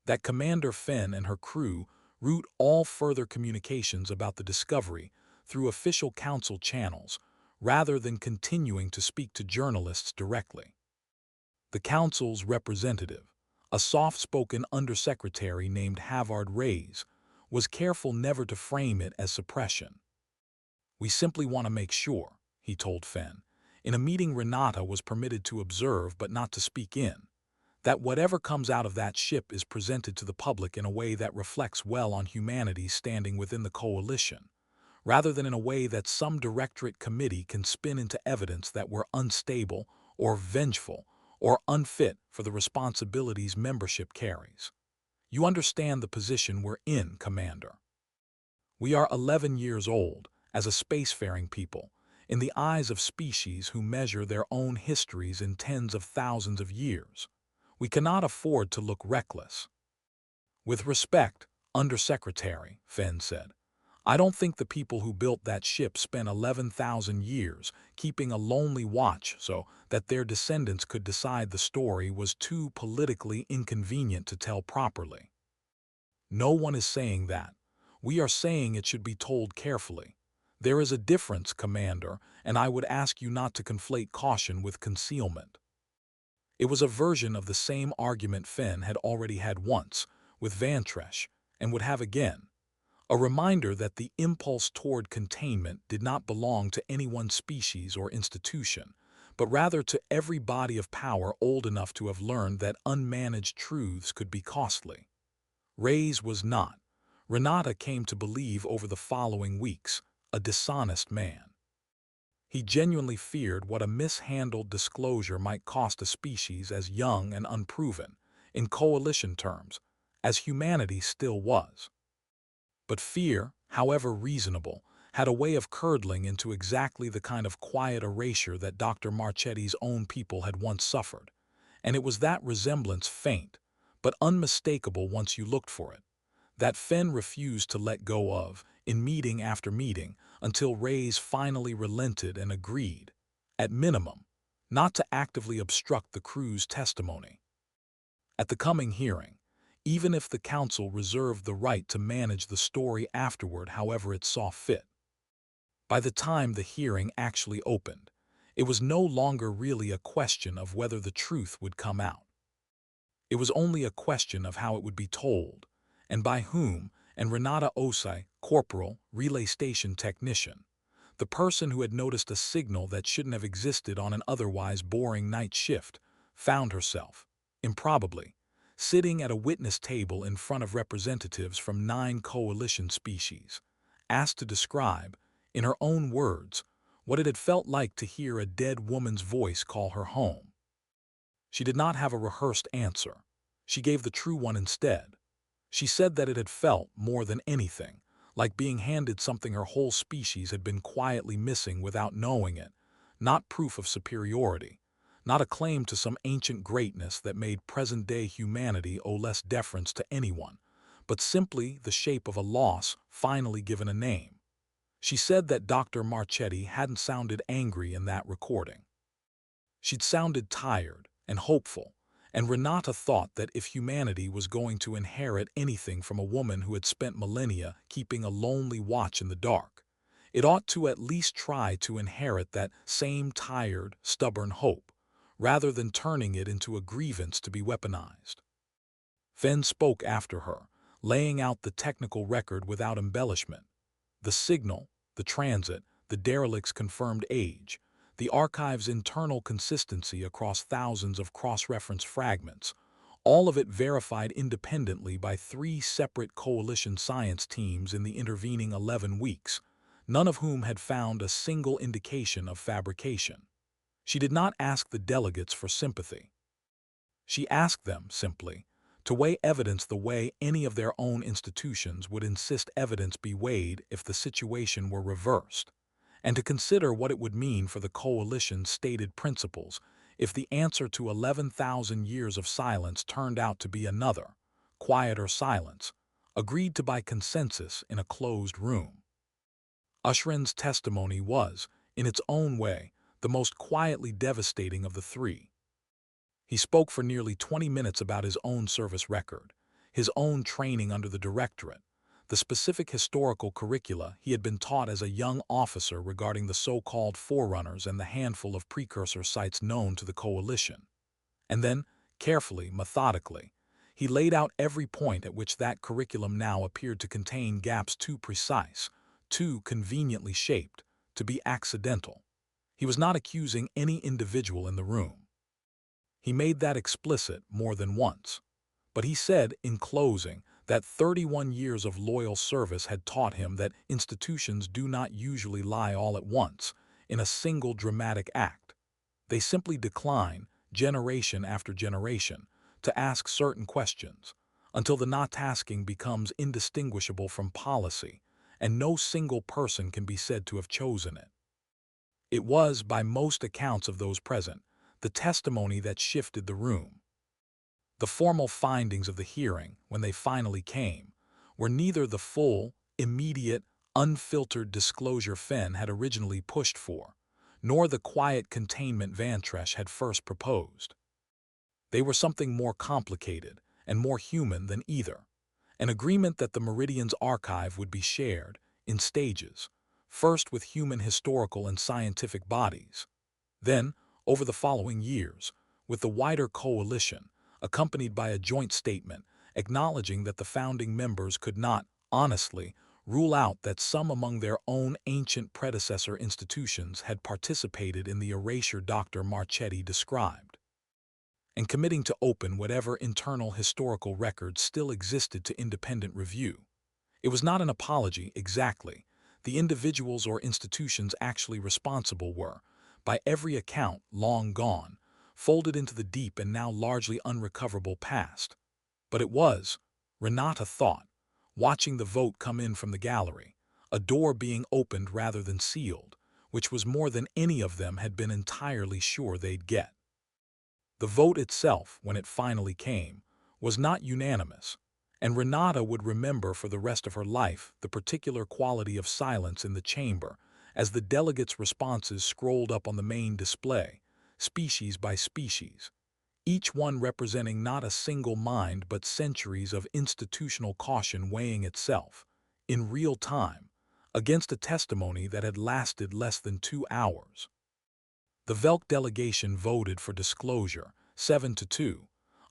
Speaker 1: that Commander Fenn and her crew route all further communications about the discovery through official council channels rather than continuing to speak to journalists directly. The council's representative, a soft-spoken undersecretary named Havard Reyes, was careful never to frame it as suppression. "We simply want to make sure," he told Fenn, in a meeting Renata was permitted to observe but not to speak in, "that whatever comes out of that ship is presented to the public in a way that reflects well on humanity's standing within the coalition, rather than in a way that some directorate committee can spin into evidence that we're unstable or vengeful or unfit for the responsibilities membership carries. You understand the position we're in, Commander. We are 11 years old, as a spacefaring people, in the eyes of species who measure their own histories in tens of thousands of years. We cannot afford to look reckless." "With respect, Undersecretary," Fenn said, "I don't think the people who built that ship spent 11,000 years keeping a lonely watch so that their descendants could decide the story was too politically inconvenient to tell properly. No one is saying that. We are saying it should be told carefully. There is a difference, Commander, and I would ask you not to conflate caution with concealment." It was a version of the same argument Fenn had already had once with Vantresh and would have again, a reminder that the impulse toward containment did not belong to any one species or institution, but rather to every body of power old enough to have learned that unmanaged truths could be costly. Reyes was not, Renata came to believe over the following weeks, a dishonest man. He genuinely feared what a mishandled disclosure might cost a species as young and unproven, in coalition terms, as humanity still was. But fear, however reasonable, had a way of curdling into exactly the kind of quiet erasure that Dr. Marchetti's own people had once suffered, and it was that resemblance faint, but unmistakable once you looked for it, that Fenn refused to let go of, in meeting after meeting, until Reyes finally relented and agreed, at minimum, not to actively obstruct the crew's testimony. At the coming hearing, even if the council reserved the right to manage the story afterward however it saw fit. By the time the hearing actually opened, it was no longer really a question of whether the truth would come out. It was only a question of how it would be told, and by whom, and Renata Osei, Corporal, relay station technician, the person who had noticed a signal that shouldn't have existed on an otherwise boring night shift, found herself, improbably, sitting at a witness table in front of representatives from 9 coalition species, asked to describe, in her own words, what it had felt like to hear a dead woman's voice call her home. She did not have a rehearsed answer. She gave the true one instead. She said that it had felt, more than anything, like being handed something her whole species had been quietly missing without knowing it, not proof of superiority, not a claim to some ancient greatness that made present-day humanity owe less deference to anyone, but simply the shape of a loss finally given a name. She said that Dr. Marchetti hadn't sounded angry in that recording. She'd sounded tired and hopeful, and Renata thought that if humanity was going to inherit anything from a woman who had spent millennia keeping a lonely watch in the dark, it ought to at least try to inherit that same tired, stubborn hope, rather than turning it into a grievance to be weaponized. Fenn spoke after her, laying out the technical record without embellishment. The signal, the transit, the derelict's confirmed age, the archive's internal consistency across thousands of cross-reference fragments, all of it verified independently by 3 separate coalition science teams in the intervening 11 weeks, none of whom had found a single indication of fabrication. She did not ask the delegates for sympathy. She asked them, simply, to weigh evidence the way any of their own institutions would insist evidence be weighed if the situation were reversed, and to consider what it would mean for the coalition's stated principles if the answer to 11,000 years of silence turned out to be another, quieter silence, agreed to by consensus in a closed room. Ushren's testimony was, in its own way, the most quietly devastating of the 3. He spoke for nearly 20 minutes about his own service record, his own training under the Directorate, the specific historical curricula he had been taught as a young officer regarding the so-called forerunners and the handful of precursor sites known to the coalition. And then, carefully, methodically, he laid out every point at which that curriculum now appeared to contain gaps too precise, too conveniently shaped, to be accidental. He was not accusing any individual in the room. He made that explicit more than once. But he said, in closing, that 31 years of loyal service had taught him that institutions do not usually lie all at once, in a single dramatic act. They simply decline, generation after generation, to ask certain questions, until the not-tasking becomes indistinguishable from policy, and no single person can be said to have chosen it. It was, by most accounts of those present, the testimony that shifted the room. The formal findings of the hearing, when they finally came, were neither the full, immediate, unfiltered disclosure Fenn had originally pushed for, nor the quiet containment Vantresh had first proposed. They were something more complicated and more human than either, an agreement that the Meridian's archive would be shared, in stages, first with human historical and scientific bodies, then, over the following years, with the wider coalition, accompanied by a joint statement acknowledging that the founding members could not, honestly, rule out that some among their own ancient predecessor institutions had participated in the erasure Dr. Marchetti described, and committing to open whatever internal historical records still existed to independent review. It was not an apology, exactly. The individuals or institutions actually responsible were, by every account, long gone, folded into the deep and now largely unrecoverable past. But it was, Renata thought, watching the vote come in from the gallery, a door being opened rather than sealed, which was more than any of them had been entirely sure they'd get. The vote itself, when it finally came, was not unanimous, and Renata would remember for the rest of her life the particular quality of silence in the chamber as the delegates' responses scrolled up on the main display, species by species, each one representing not a single mind but centuries of institutional caution weighing itself, in real time, against a testimony that had lasted less than 2 hours. The Velk delegation voted for disclosure, 7-2,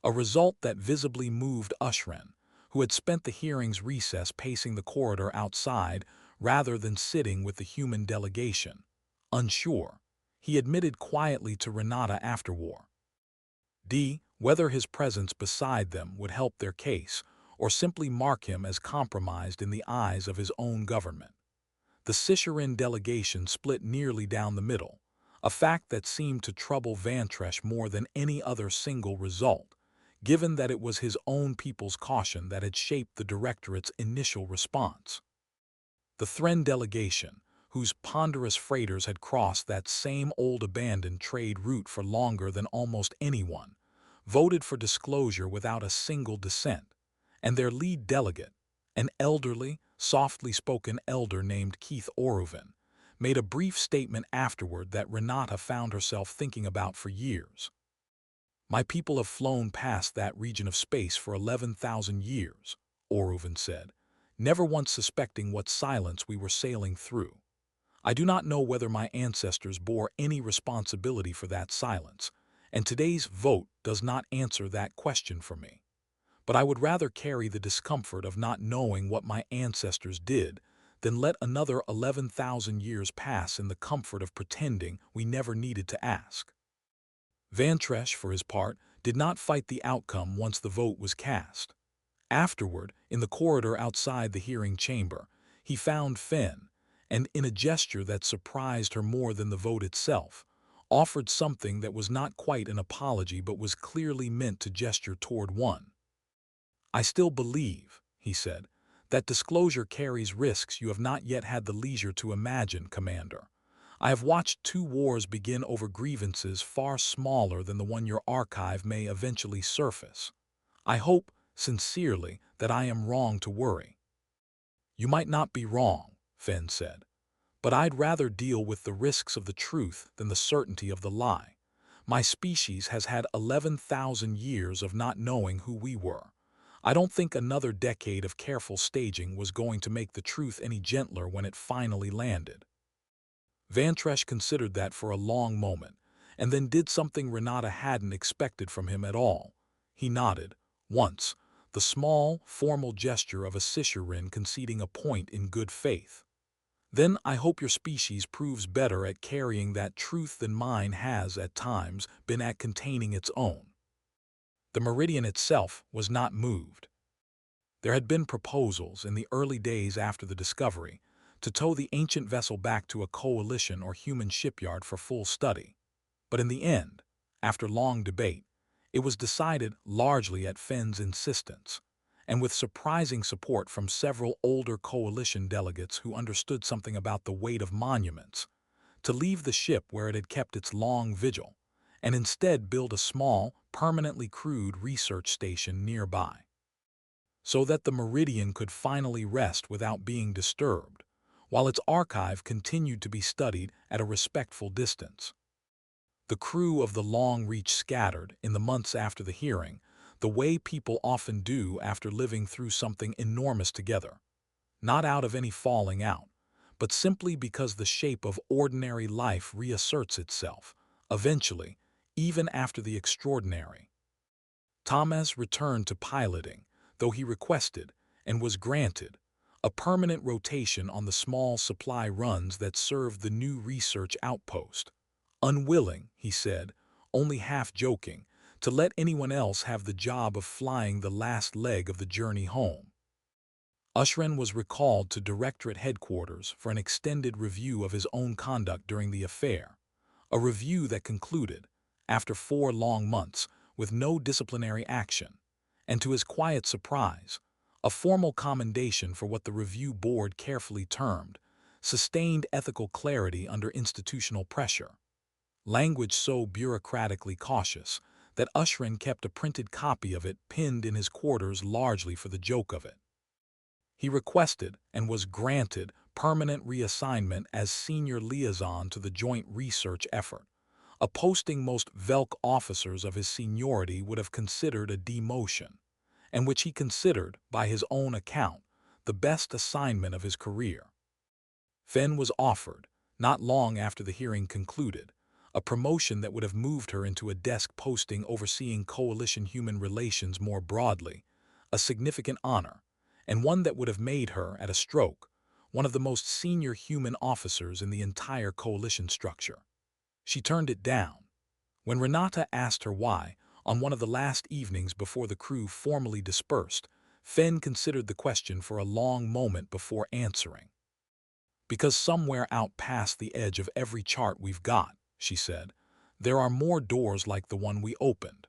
Speaker 1: a result that visibly moved Ushren, who had spent the hearing's recess pacing the corridor outside rather than sitting with the human delegation. Unsure, he admitted quietly to Renata afterward whether his presence beside them would help their case or simply mark him as compromised in the eyes of his own government. The Scishoran delegation split nearly down the middle, a fact that seemed to trouble Vantresh more than any other single result, given that it was his own people's caution that had shaped the Directorate's initial response. The Thren delegation, whose ponderous freighters had crossed that same old abandoned trade route for longer than almost anyone, voted for disclosure without a single dissent, and their lead delegate, an elderly, softly-spoken elder named Keith Oruvan, made a brief statement afterward that Renata found herself thinking about for years. "My people have flown past that region of space for 11,000 years," Oruvan said, never once suspecting what silence we were sailing through. "I do not know whether my ancestors bore any responsibility for that silence, and today's vote does not answer that question for me. But I would rather carry the discomfort of not knowing what my ancestors did than let another 11,000 years pass in the comfort of pretending we never needed to ask." Vantresh, for his part, did not fight the outcome once the vote was cast. Afterward, in the corridor outside the hearing chamber, he found Fen, and in a gesture that surprised her more than the vote itself, offered something that was not quite an apology but was clearly meant to gesture toward one. "I still believe," he said, "that disclosure carries risks you have not yet had the leisure to imagine, Commander. I have watched 2 wars begin over grievances far smaller than the one your archive may eventually surface. I hope, sincerely, that I am wrong to worry." "You might not be wrong," Fen said, "but I'd rather deal with the risks of the truth than the certainty of the lie. My species has had 11,000 years of not knowing who we were. I don't think another decade of careful staging was going to make the truth any gentler when it finally landed." Vantresh considered that for a long moment, and then did something Renata hadn't expected from him at all. He nodded, once, the small, formal gesture of a Scishorin conceding a point in good faith. "Then I hope your species proves better at carrying that truth than mine has, at times, been at containing its own." The Meridian itself was not moved. There had been proposals, in the early days after the discovery, to tow the ancient vessel back to a coalition or human shipyard for full study. But in the end, after long debate, it was decided largely at Fenn's insistence, and with surprising support from several older coalition delegates who understood something about the weight of monuments, to leave the ship where it had kept its long vigil, and instead build a small, permanently crewed research station nearby, so that the Meridian could finally rest without being disturbed, while its archive continued to be studied at a respectful distance. The crew of the Long Reach scattered, in the months after the hearing, the way people often do after living through something enormous together, not out of any falling out, but simply because the shape of ordinary life reasserts itself, eventually, even after the extraordinary. Thomas returned to piloting, though he requested, and was granted, a permanent rotation on the small supply runs that served the new research outpost. Unwilling, he said, only half joking, to let anyone else have the job of flying the last leg of the journey home. Ushren was recalled to Directorate Headquarters for an extended review of his own conduct during the affair, a review that concluded, after 4 long months, with no disciplinary action, and to his quiet surprise, a formal commendation for what the review board carefully termed sustained ethical clarity under institutional pressure, language so bureaucratically cautious that Ushren kept a printed copy of it pinned in his quarters largely for the joke of it. He requested, and was granted, permanent reassignment as senior liaison to the joint research effort, a posting most Velk officers of his seniority would have considered a demotion, and which he considered, by his own account, the best assignment of his career. Fenn was offered, not long after the hearing concluded, a promotion that would have moved her into a desk posting overseeing coalition human relations more broadly, a significant honor, and one that would have made her, at a stroke, one of the most senior human officers in the entire coalition structure. She turned it down. When Renata asked her why, on one of the last evenings before the crew formally dispersed, Fenn considered the question for a long moment before answering. "Because somewhere out past the edge of every chart we've got," she said, "there are more doors like the one we opened.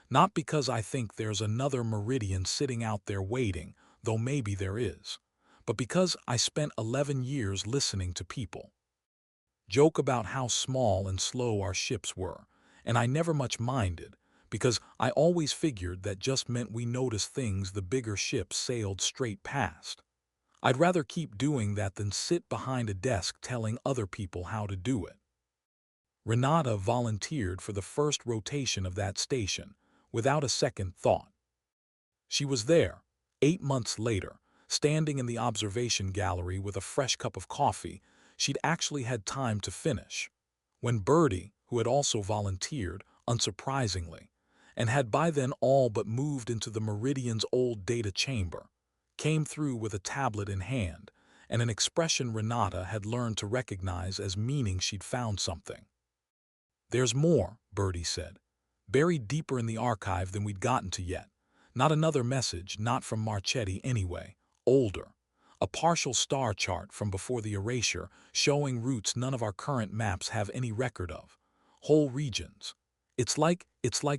Speaker 1: Not because I think there's another Meridian sitting out there waiting, though maybe there is, but because I spent 11 years listening to people joke about how small and slow our ships were, and I never much minded, because I always figured that just meant we noticed things the bigger ships sailed straight past. I'd rather keep doing that than sit behind a desk telling other people how to do it. Renata volunteered for the first rotation of that station, without a second thought. She was there, 8 months later, standing in the observation gallery with a fresh cup of coffee she'd actually had time to finish, when Birdie, who had also volunteered, unsurprisingly, and had by then all but moved into the Meridian's old data chamber, came through with a tablet in hand and an expression Renata had learned to recognize as meaning she'd found something. "There's more," Birdie said, "buried deeper in the archive than we'd gotten to yet. Not another message, not from Marchetti anyway. Older. A partial star chart from before the erasure showing routes none of our current maps have any record of. Whole regions. It's like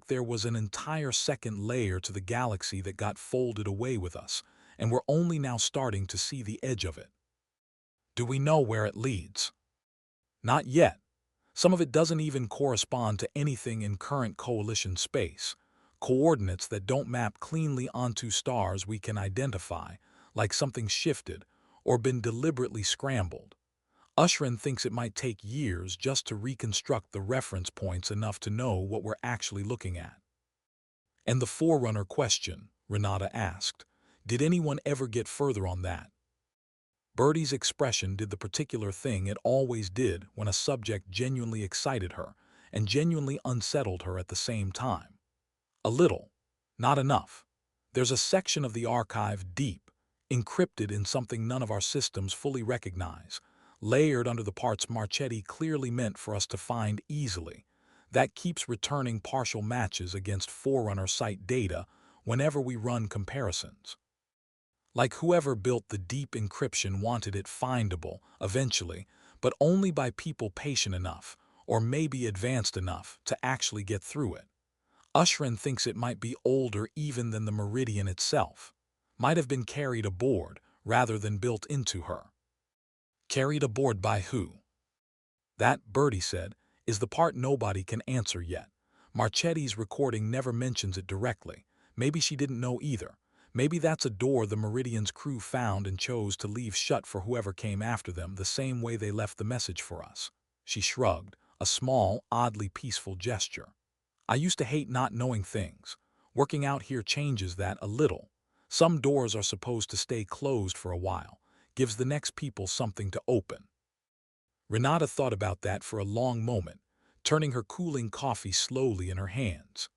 Speaker 1: there was an entire second layer to the galaxy that got folded away with us, and we're only now starting to see the edge of it." "Do we know where it leads?" "Not yet. Some of it doesn't even correspond to anything in current coalition space. Coordinates that don't map cleanly onto stars we can identify, like something shifted or been deliberately scrambled. Ushrin thinks it might take years just to reconstruct the reference points enough to know what we're actually looking at." "And the Forerunner question," Renata asked. "Did anyone ever get further on that?" Birdie's expression did the particular thing it always did when a subject genuinely excited her and genuinely unsettled her at the same time. "A little. Not enough. There's a section of the archive deep, encrypted in something none of our systems fully recognize, layered under the parts Marchetti clearly meant for us to find easily, that keeps returning partial matches against Forerunner site data whenever we run comparisons. Like whoever built the deep encryption wanted it findable, eventually, but only by people patient enough, or maybe advanced enough, to actually get through it. Ushrin thinks it might be older even than the Meridian itself. Might have been carried aboard, rather than built into her." "Carried aboard by who?" "That," Birdie said, "is the part nobody can answer yet. Marchetti's recording never mentions it directly. Maybe she didn't know either. Maybe that's a door the Meridian's crew found and chose to leave shut for whoever came after them the same way they left the message for us." She shrugged, a small, oddly peaceful gesture. "I used to hate not knowing things. Working out here changes that a little. Some doors are supposed to stay closed for a while, gives the next people something to open." Renata thought about that for a long moment, turning her cooling coffee slowly in her hands.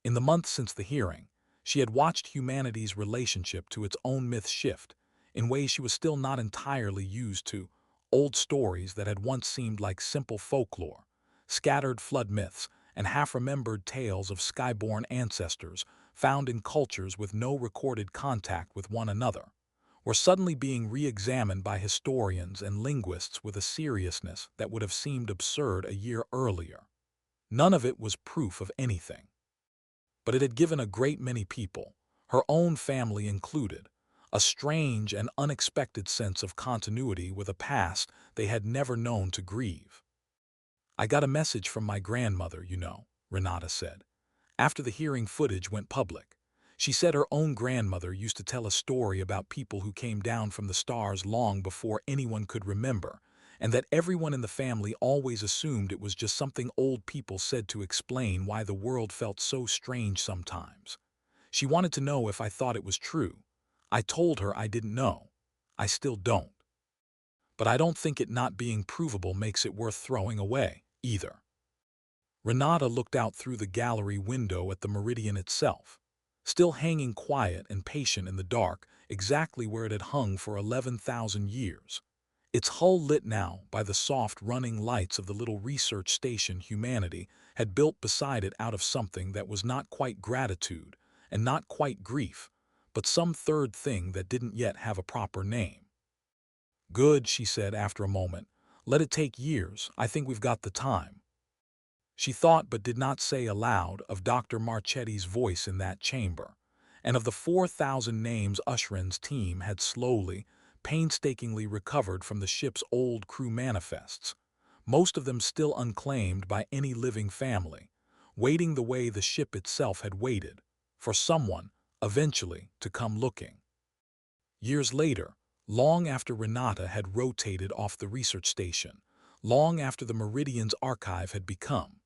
Speaker 1: In the months since the hearing, she had watched humanity's relationship to its own myth shift in ways she was still not entirely used to. Old stories that had once seemed like simple folklore, scattered flood myths, and half-remembered tales of skyborne ancestors found in cultures with no recorded contact with one another, were suddenly being re-examined by historians and linguists with a seriousness that would have seemed absurd a year earlier. None of it was proof of anything. But it had given a great many people, her own family included, a strange and unexpected sense of continuity with a past they had never known to grieve. "I got a message from my grandmother, you know," Renata said, after the hearing footage went public. She said her own grandmother used to tell a story about people who came down from the stars long before anyone could remember, and that everyone in the family always assumed it was just something old people said to explain why the world felt so strange sometimes. She wanted to know if I thought it was true. I told her I didn't know. I still don't. But I don't think it not being provable makes it worth throwing away, either." Renata looked out through the gallery window at the Meridian itself, still hanging quiet and patient in the dark, exactly where it had hung for 11,000 years. Its hull lit now by the soft running lights of the little research station humanity had built beside it out of something that was not quite gratitude and not quite grief, but some third thing that didn't yet have a proper name. "Good," she said after a moment. "Let it take years. I think we've got the time." She thought but did not say aloud of Dr. Marchetti's voice in that chamber, and of the 4,000 names Ushrin's team had slowly, painstakingly recovered from the ship's old crew manifests, most of them still unclaimed by any living family, waiting the way the ship itself had waited, for someone, eventually, to come looking. Years later, long after Renata had rotated off the research station, long after the Meridian's archive had become,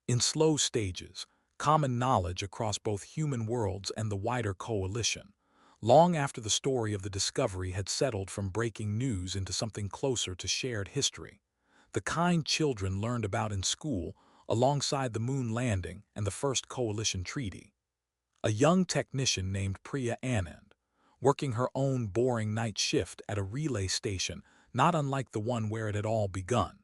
Speaker 1: in slow stages, common knowledge across both human worlds and the wider coalition, long after the story of the discovery had settled from breaking news into something closer to shared history. The kind children learned about in school, alongside the moon landing and the first coalition treaty. A young technician named Priya Anand, working her own boring night shift at a relay station not unlike the one where it had all begun,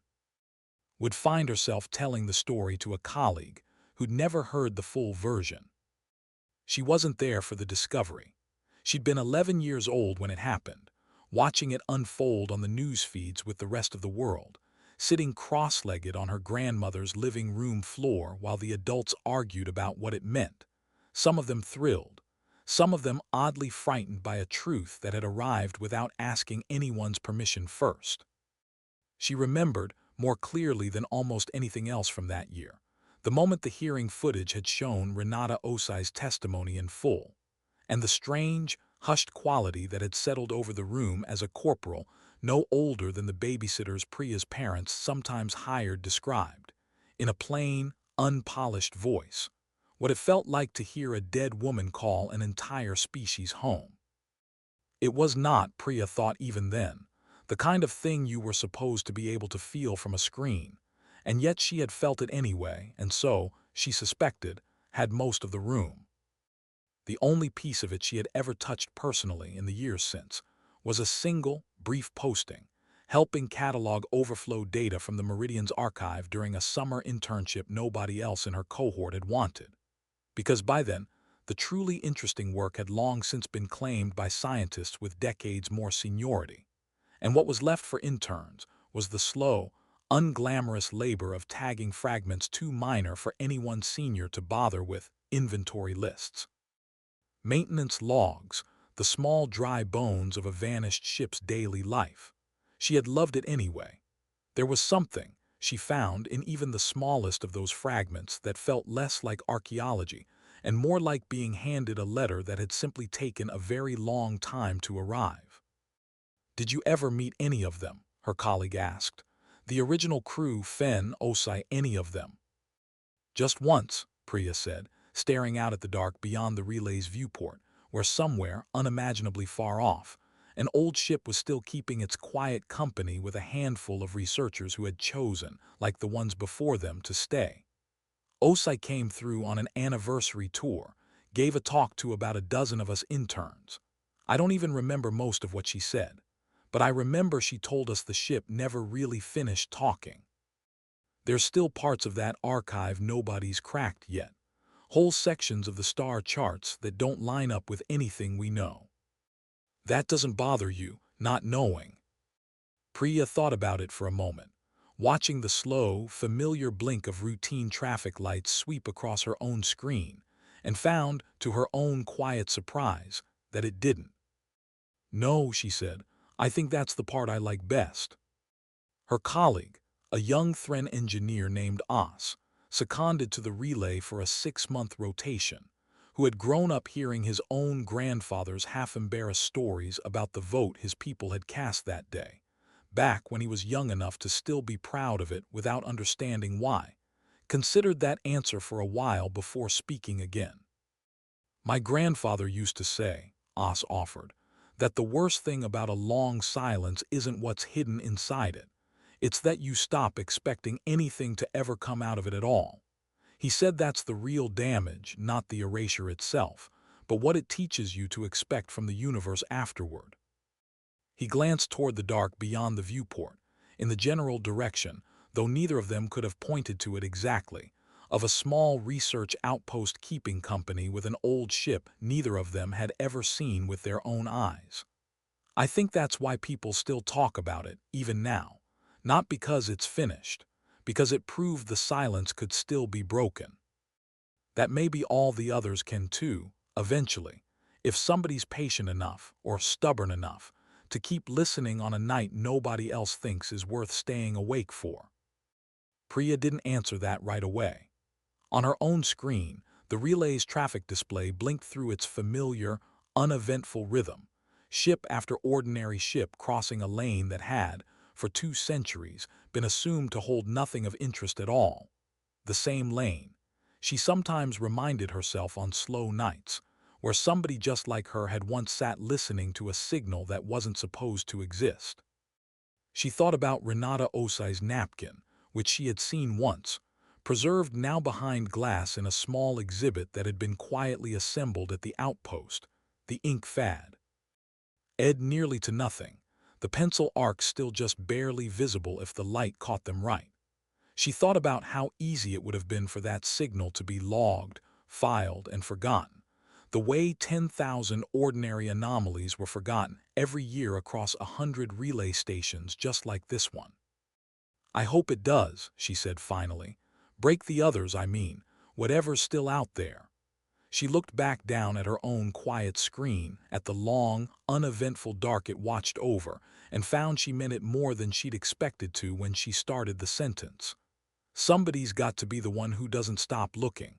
Speaker 1: would find herself telling the story to a colleague who'd never heard the full version. She wasn't there for the discovery. She'd been 11 years old when it happened, watching it unfold on the news feeds with the rest of the world, sitting cross-legged on her grandmother's living room floor while the adults argued about what it meant, some of them thrilled, some of them oddly frightened by a truth that had arrived without asking anyone's permission first. She remembered, more clearly than almost anything else from that year, the moment the hearing footage had shown Renata Osei's testimony in full, and the strange, hushed quality that had settled over the room as a corporal, no older than the babysitters Priya's parents sometimes hired, described, in a plain, unpolished voice, what it felt like to hear a dead woman call an entire species home. It was not, Priya thought even then, the kind of thing you were supposed to be able to feel from a screen, and yet she had felt it anyway, and so, she suspected, had most of the room. The only piece of it she had ever touched personally in the years since was a single, brief posting, helping catalog overflow data from the Meridian's archive during a summer internship nobody else in her cohort had wanted. Because by then, the truly interesting work had long since been claimed by scientists with decades more seniority, and what was left for interns was the slow, unglamorous labor of tagging fragments too minor for anyone senior to bother with: inventory lists, maintenance logs, the small dry bones of a vanished ship's daily life. She had loved it anyway. There was something, she found, in even the smallest of those fragments that felt less like archaeology and more like being handed a letter that had simply taken a very long time to arrive. "Did you ever meet any of them?" her colleague asked. "The original crew, Fen, Osei, any of them?" "Just once," Priya said, staring out at the dark beyond the relay's viewport, where somewhere, unimaginably far off, an old ship was still keeping its quiet company with a handful of researchers who had chosen, like the ones before them, to stay. Osei came through on an anniversary tour, gave a talk to about a dozen of us interns. I don't even remember most of what she said, but I remember she told us the ship never really finished talking. There's still parts of that archive nobody's cracked yet, whole sections of the star charts that don't line up with anything we know." "That doesn't bother you, not knowing?" Priya thought about it for a moment, watching the slow, familiar blink of routine traffic lights sweep across her own screen, and found, to her own quiet surprise, that it didn't. "No," she said, "I think that's the part I like best." Her colleague, a young Thren engineer named Os, seconded to the relay for a 6-month rotation, who had grown up hearing his own grandfather's half-embarrassed stories about the vote his people had cast that day, back when he was young enough to still be proud of it without understanding why, considered that answer for a while before speaking again. "My grandfather used to say," Os offered, "that the worst thing about a long silence isn't what's hidden inside it. It's that you stop expecting anything to ever come out of it at all. He said that's the real damage, not the erasure itself, but what it teaches you to expect from the universe afterward." He glanced toward the dark beyond the viewport, in the general direction, though neither of them could have pointed to it exactly, of a small research outpost keeping company with an old ship neither of them had ever seen with their own eyes. "I think that's why people still talk about it, even now. Not because it's finished, because it proved the silence could still be broken. That maybe all the others can too, eventually, if somebody's patient enough, or stubborn enough, to keep listening on a night nobody else thinks is worth staying awake for." Priya didn't answer that right away. On her own screen, the relay's traffic display blinked through its familiar, uneventful rhythm, ship after ordinary ship crossing a lane that had, for 2 centuries, been assumed to hold nothing of interest at all. The same lane. She sometimes reminded herself on slow nights, where somebody just like her had once sat listening to a signal that wasn't supposed to exist. She thought about Renata Osei's napkin, which she had seen once, preserved now behind glass in a small exhibit that had been quietly assembled at the outpost, the ink fad. Ed nearly to nothing, the pencil arcs still just barely visible if the light caught them right. She thought about how easy it would have been for that signal to be logged, filed, and forgotten, the way 10,000 ordinary anomalies were forgotten every year across 100 relay stations just like this one. "I hope it does," she said finally. "Break the others, I mean, whatever's still out there." She looked back down at her own quiet screen, at the long, uneventful dark it watched over, and found she meant it more than she'd expected to when she started the sentence. "Somebody's got to be the one who doesn't stop looking."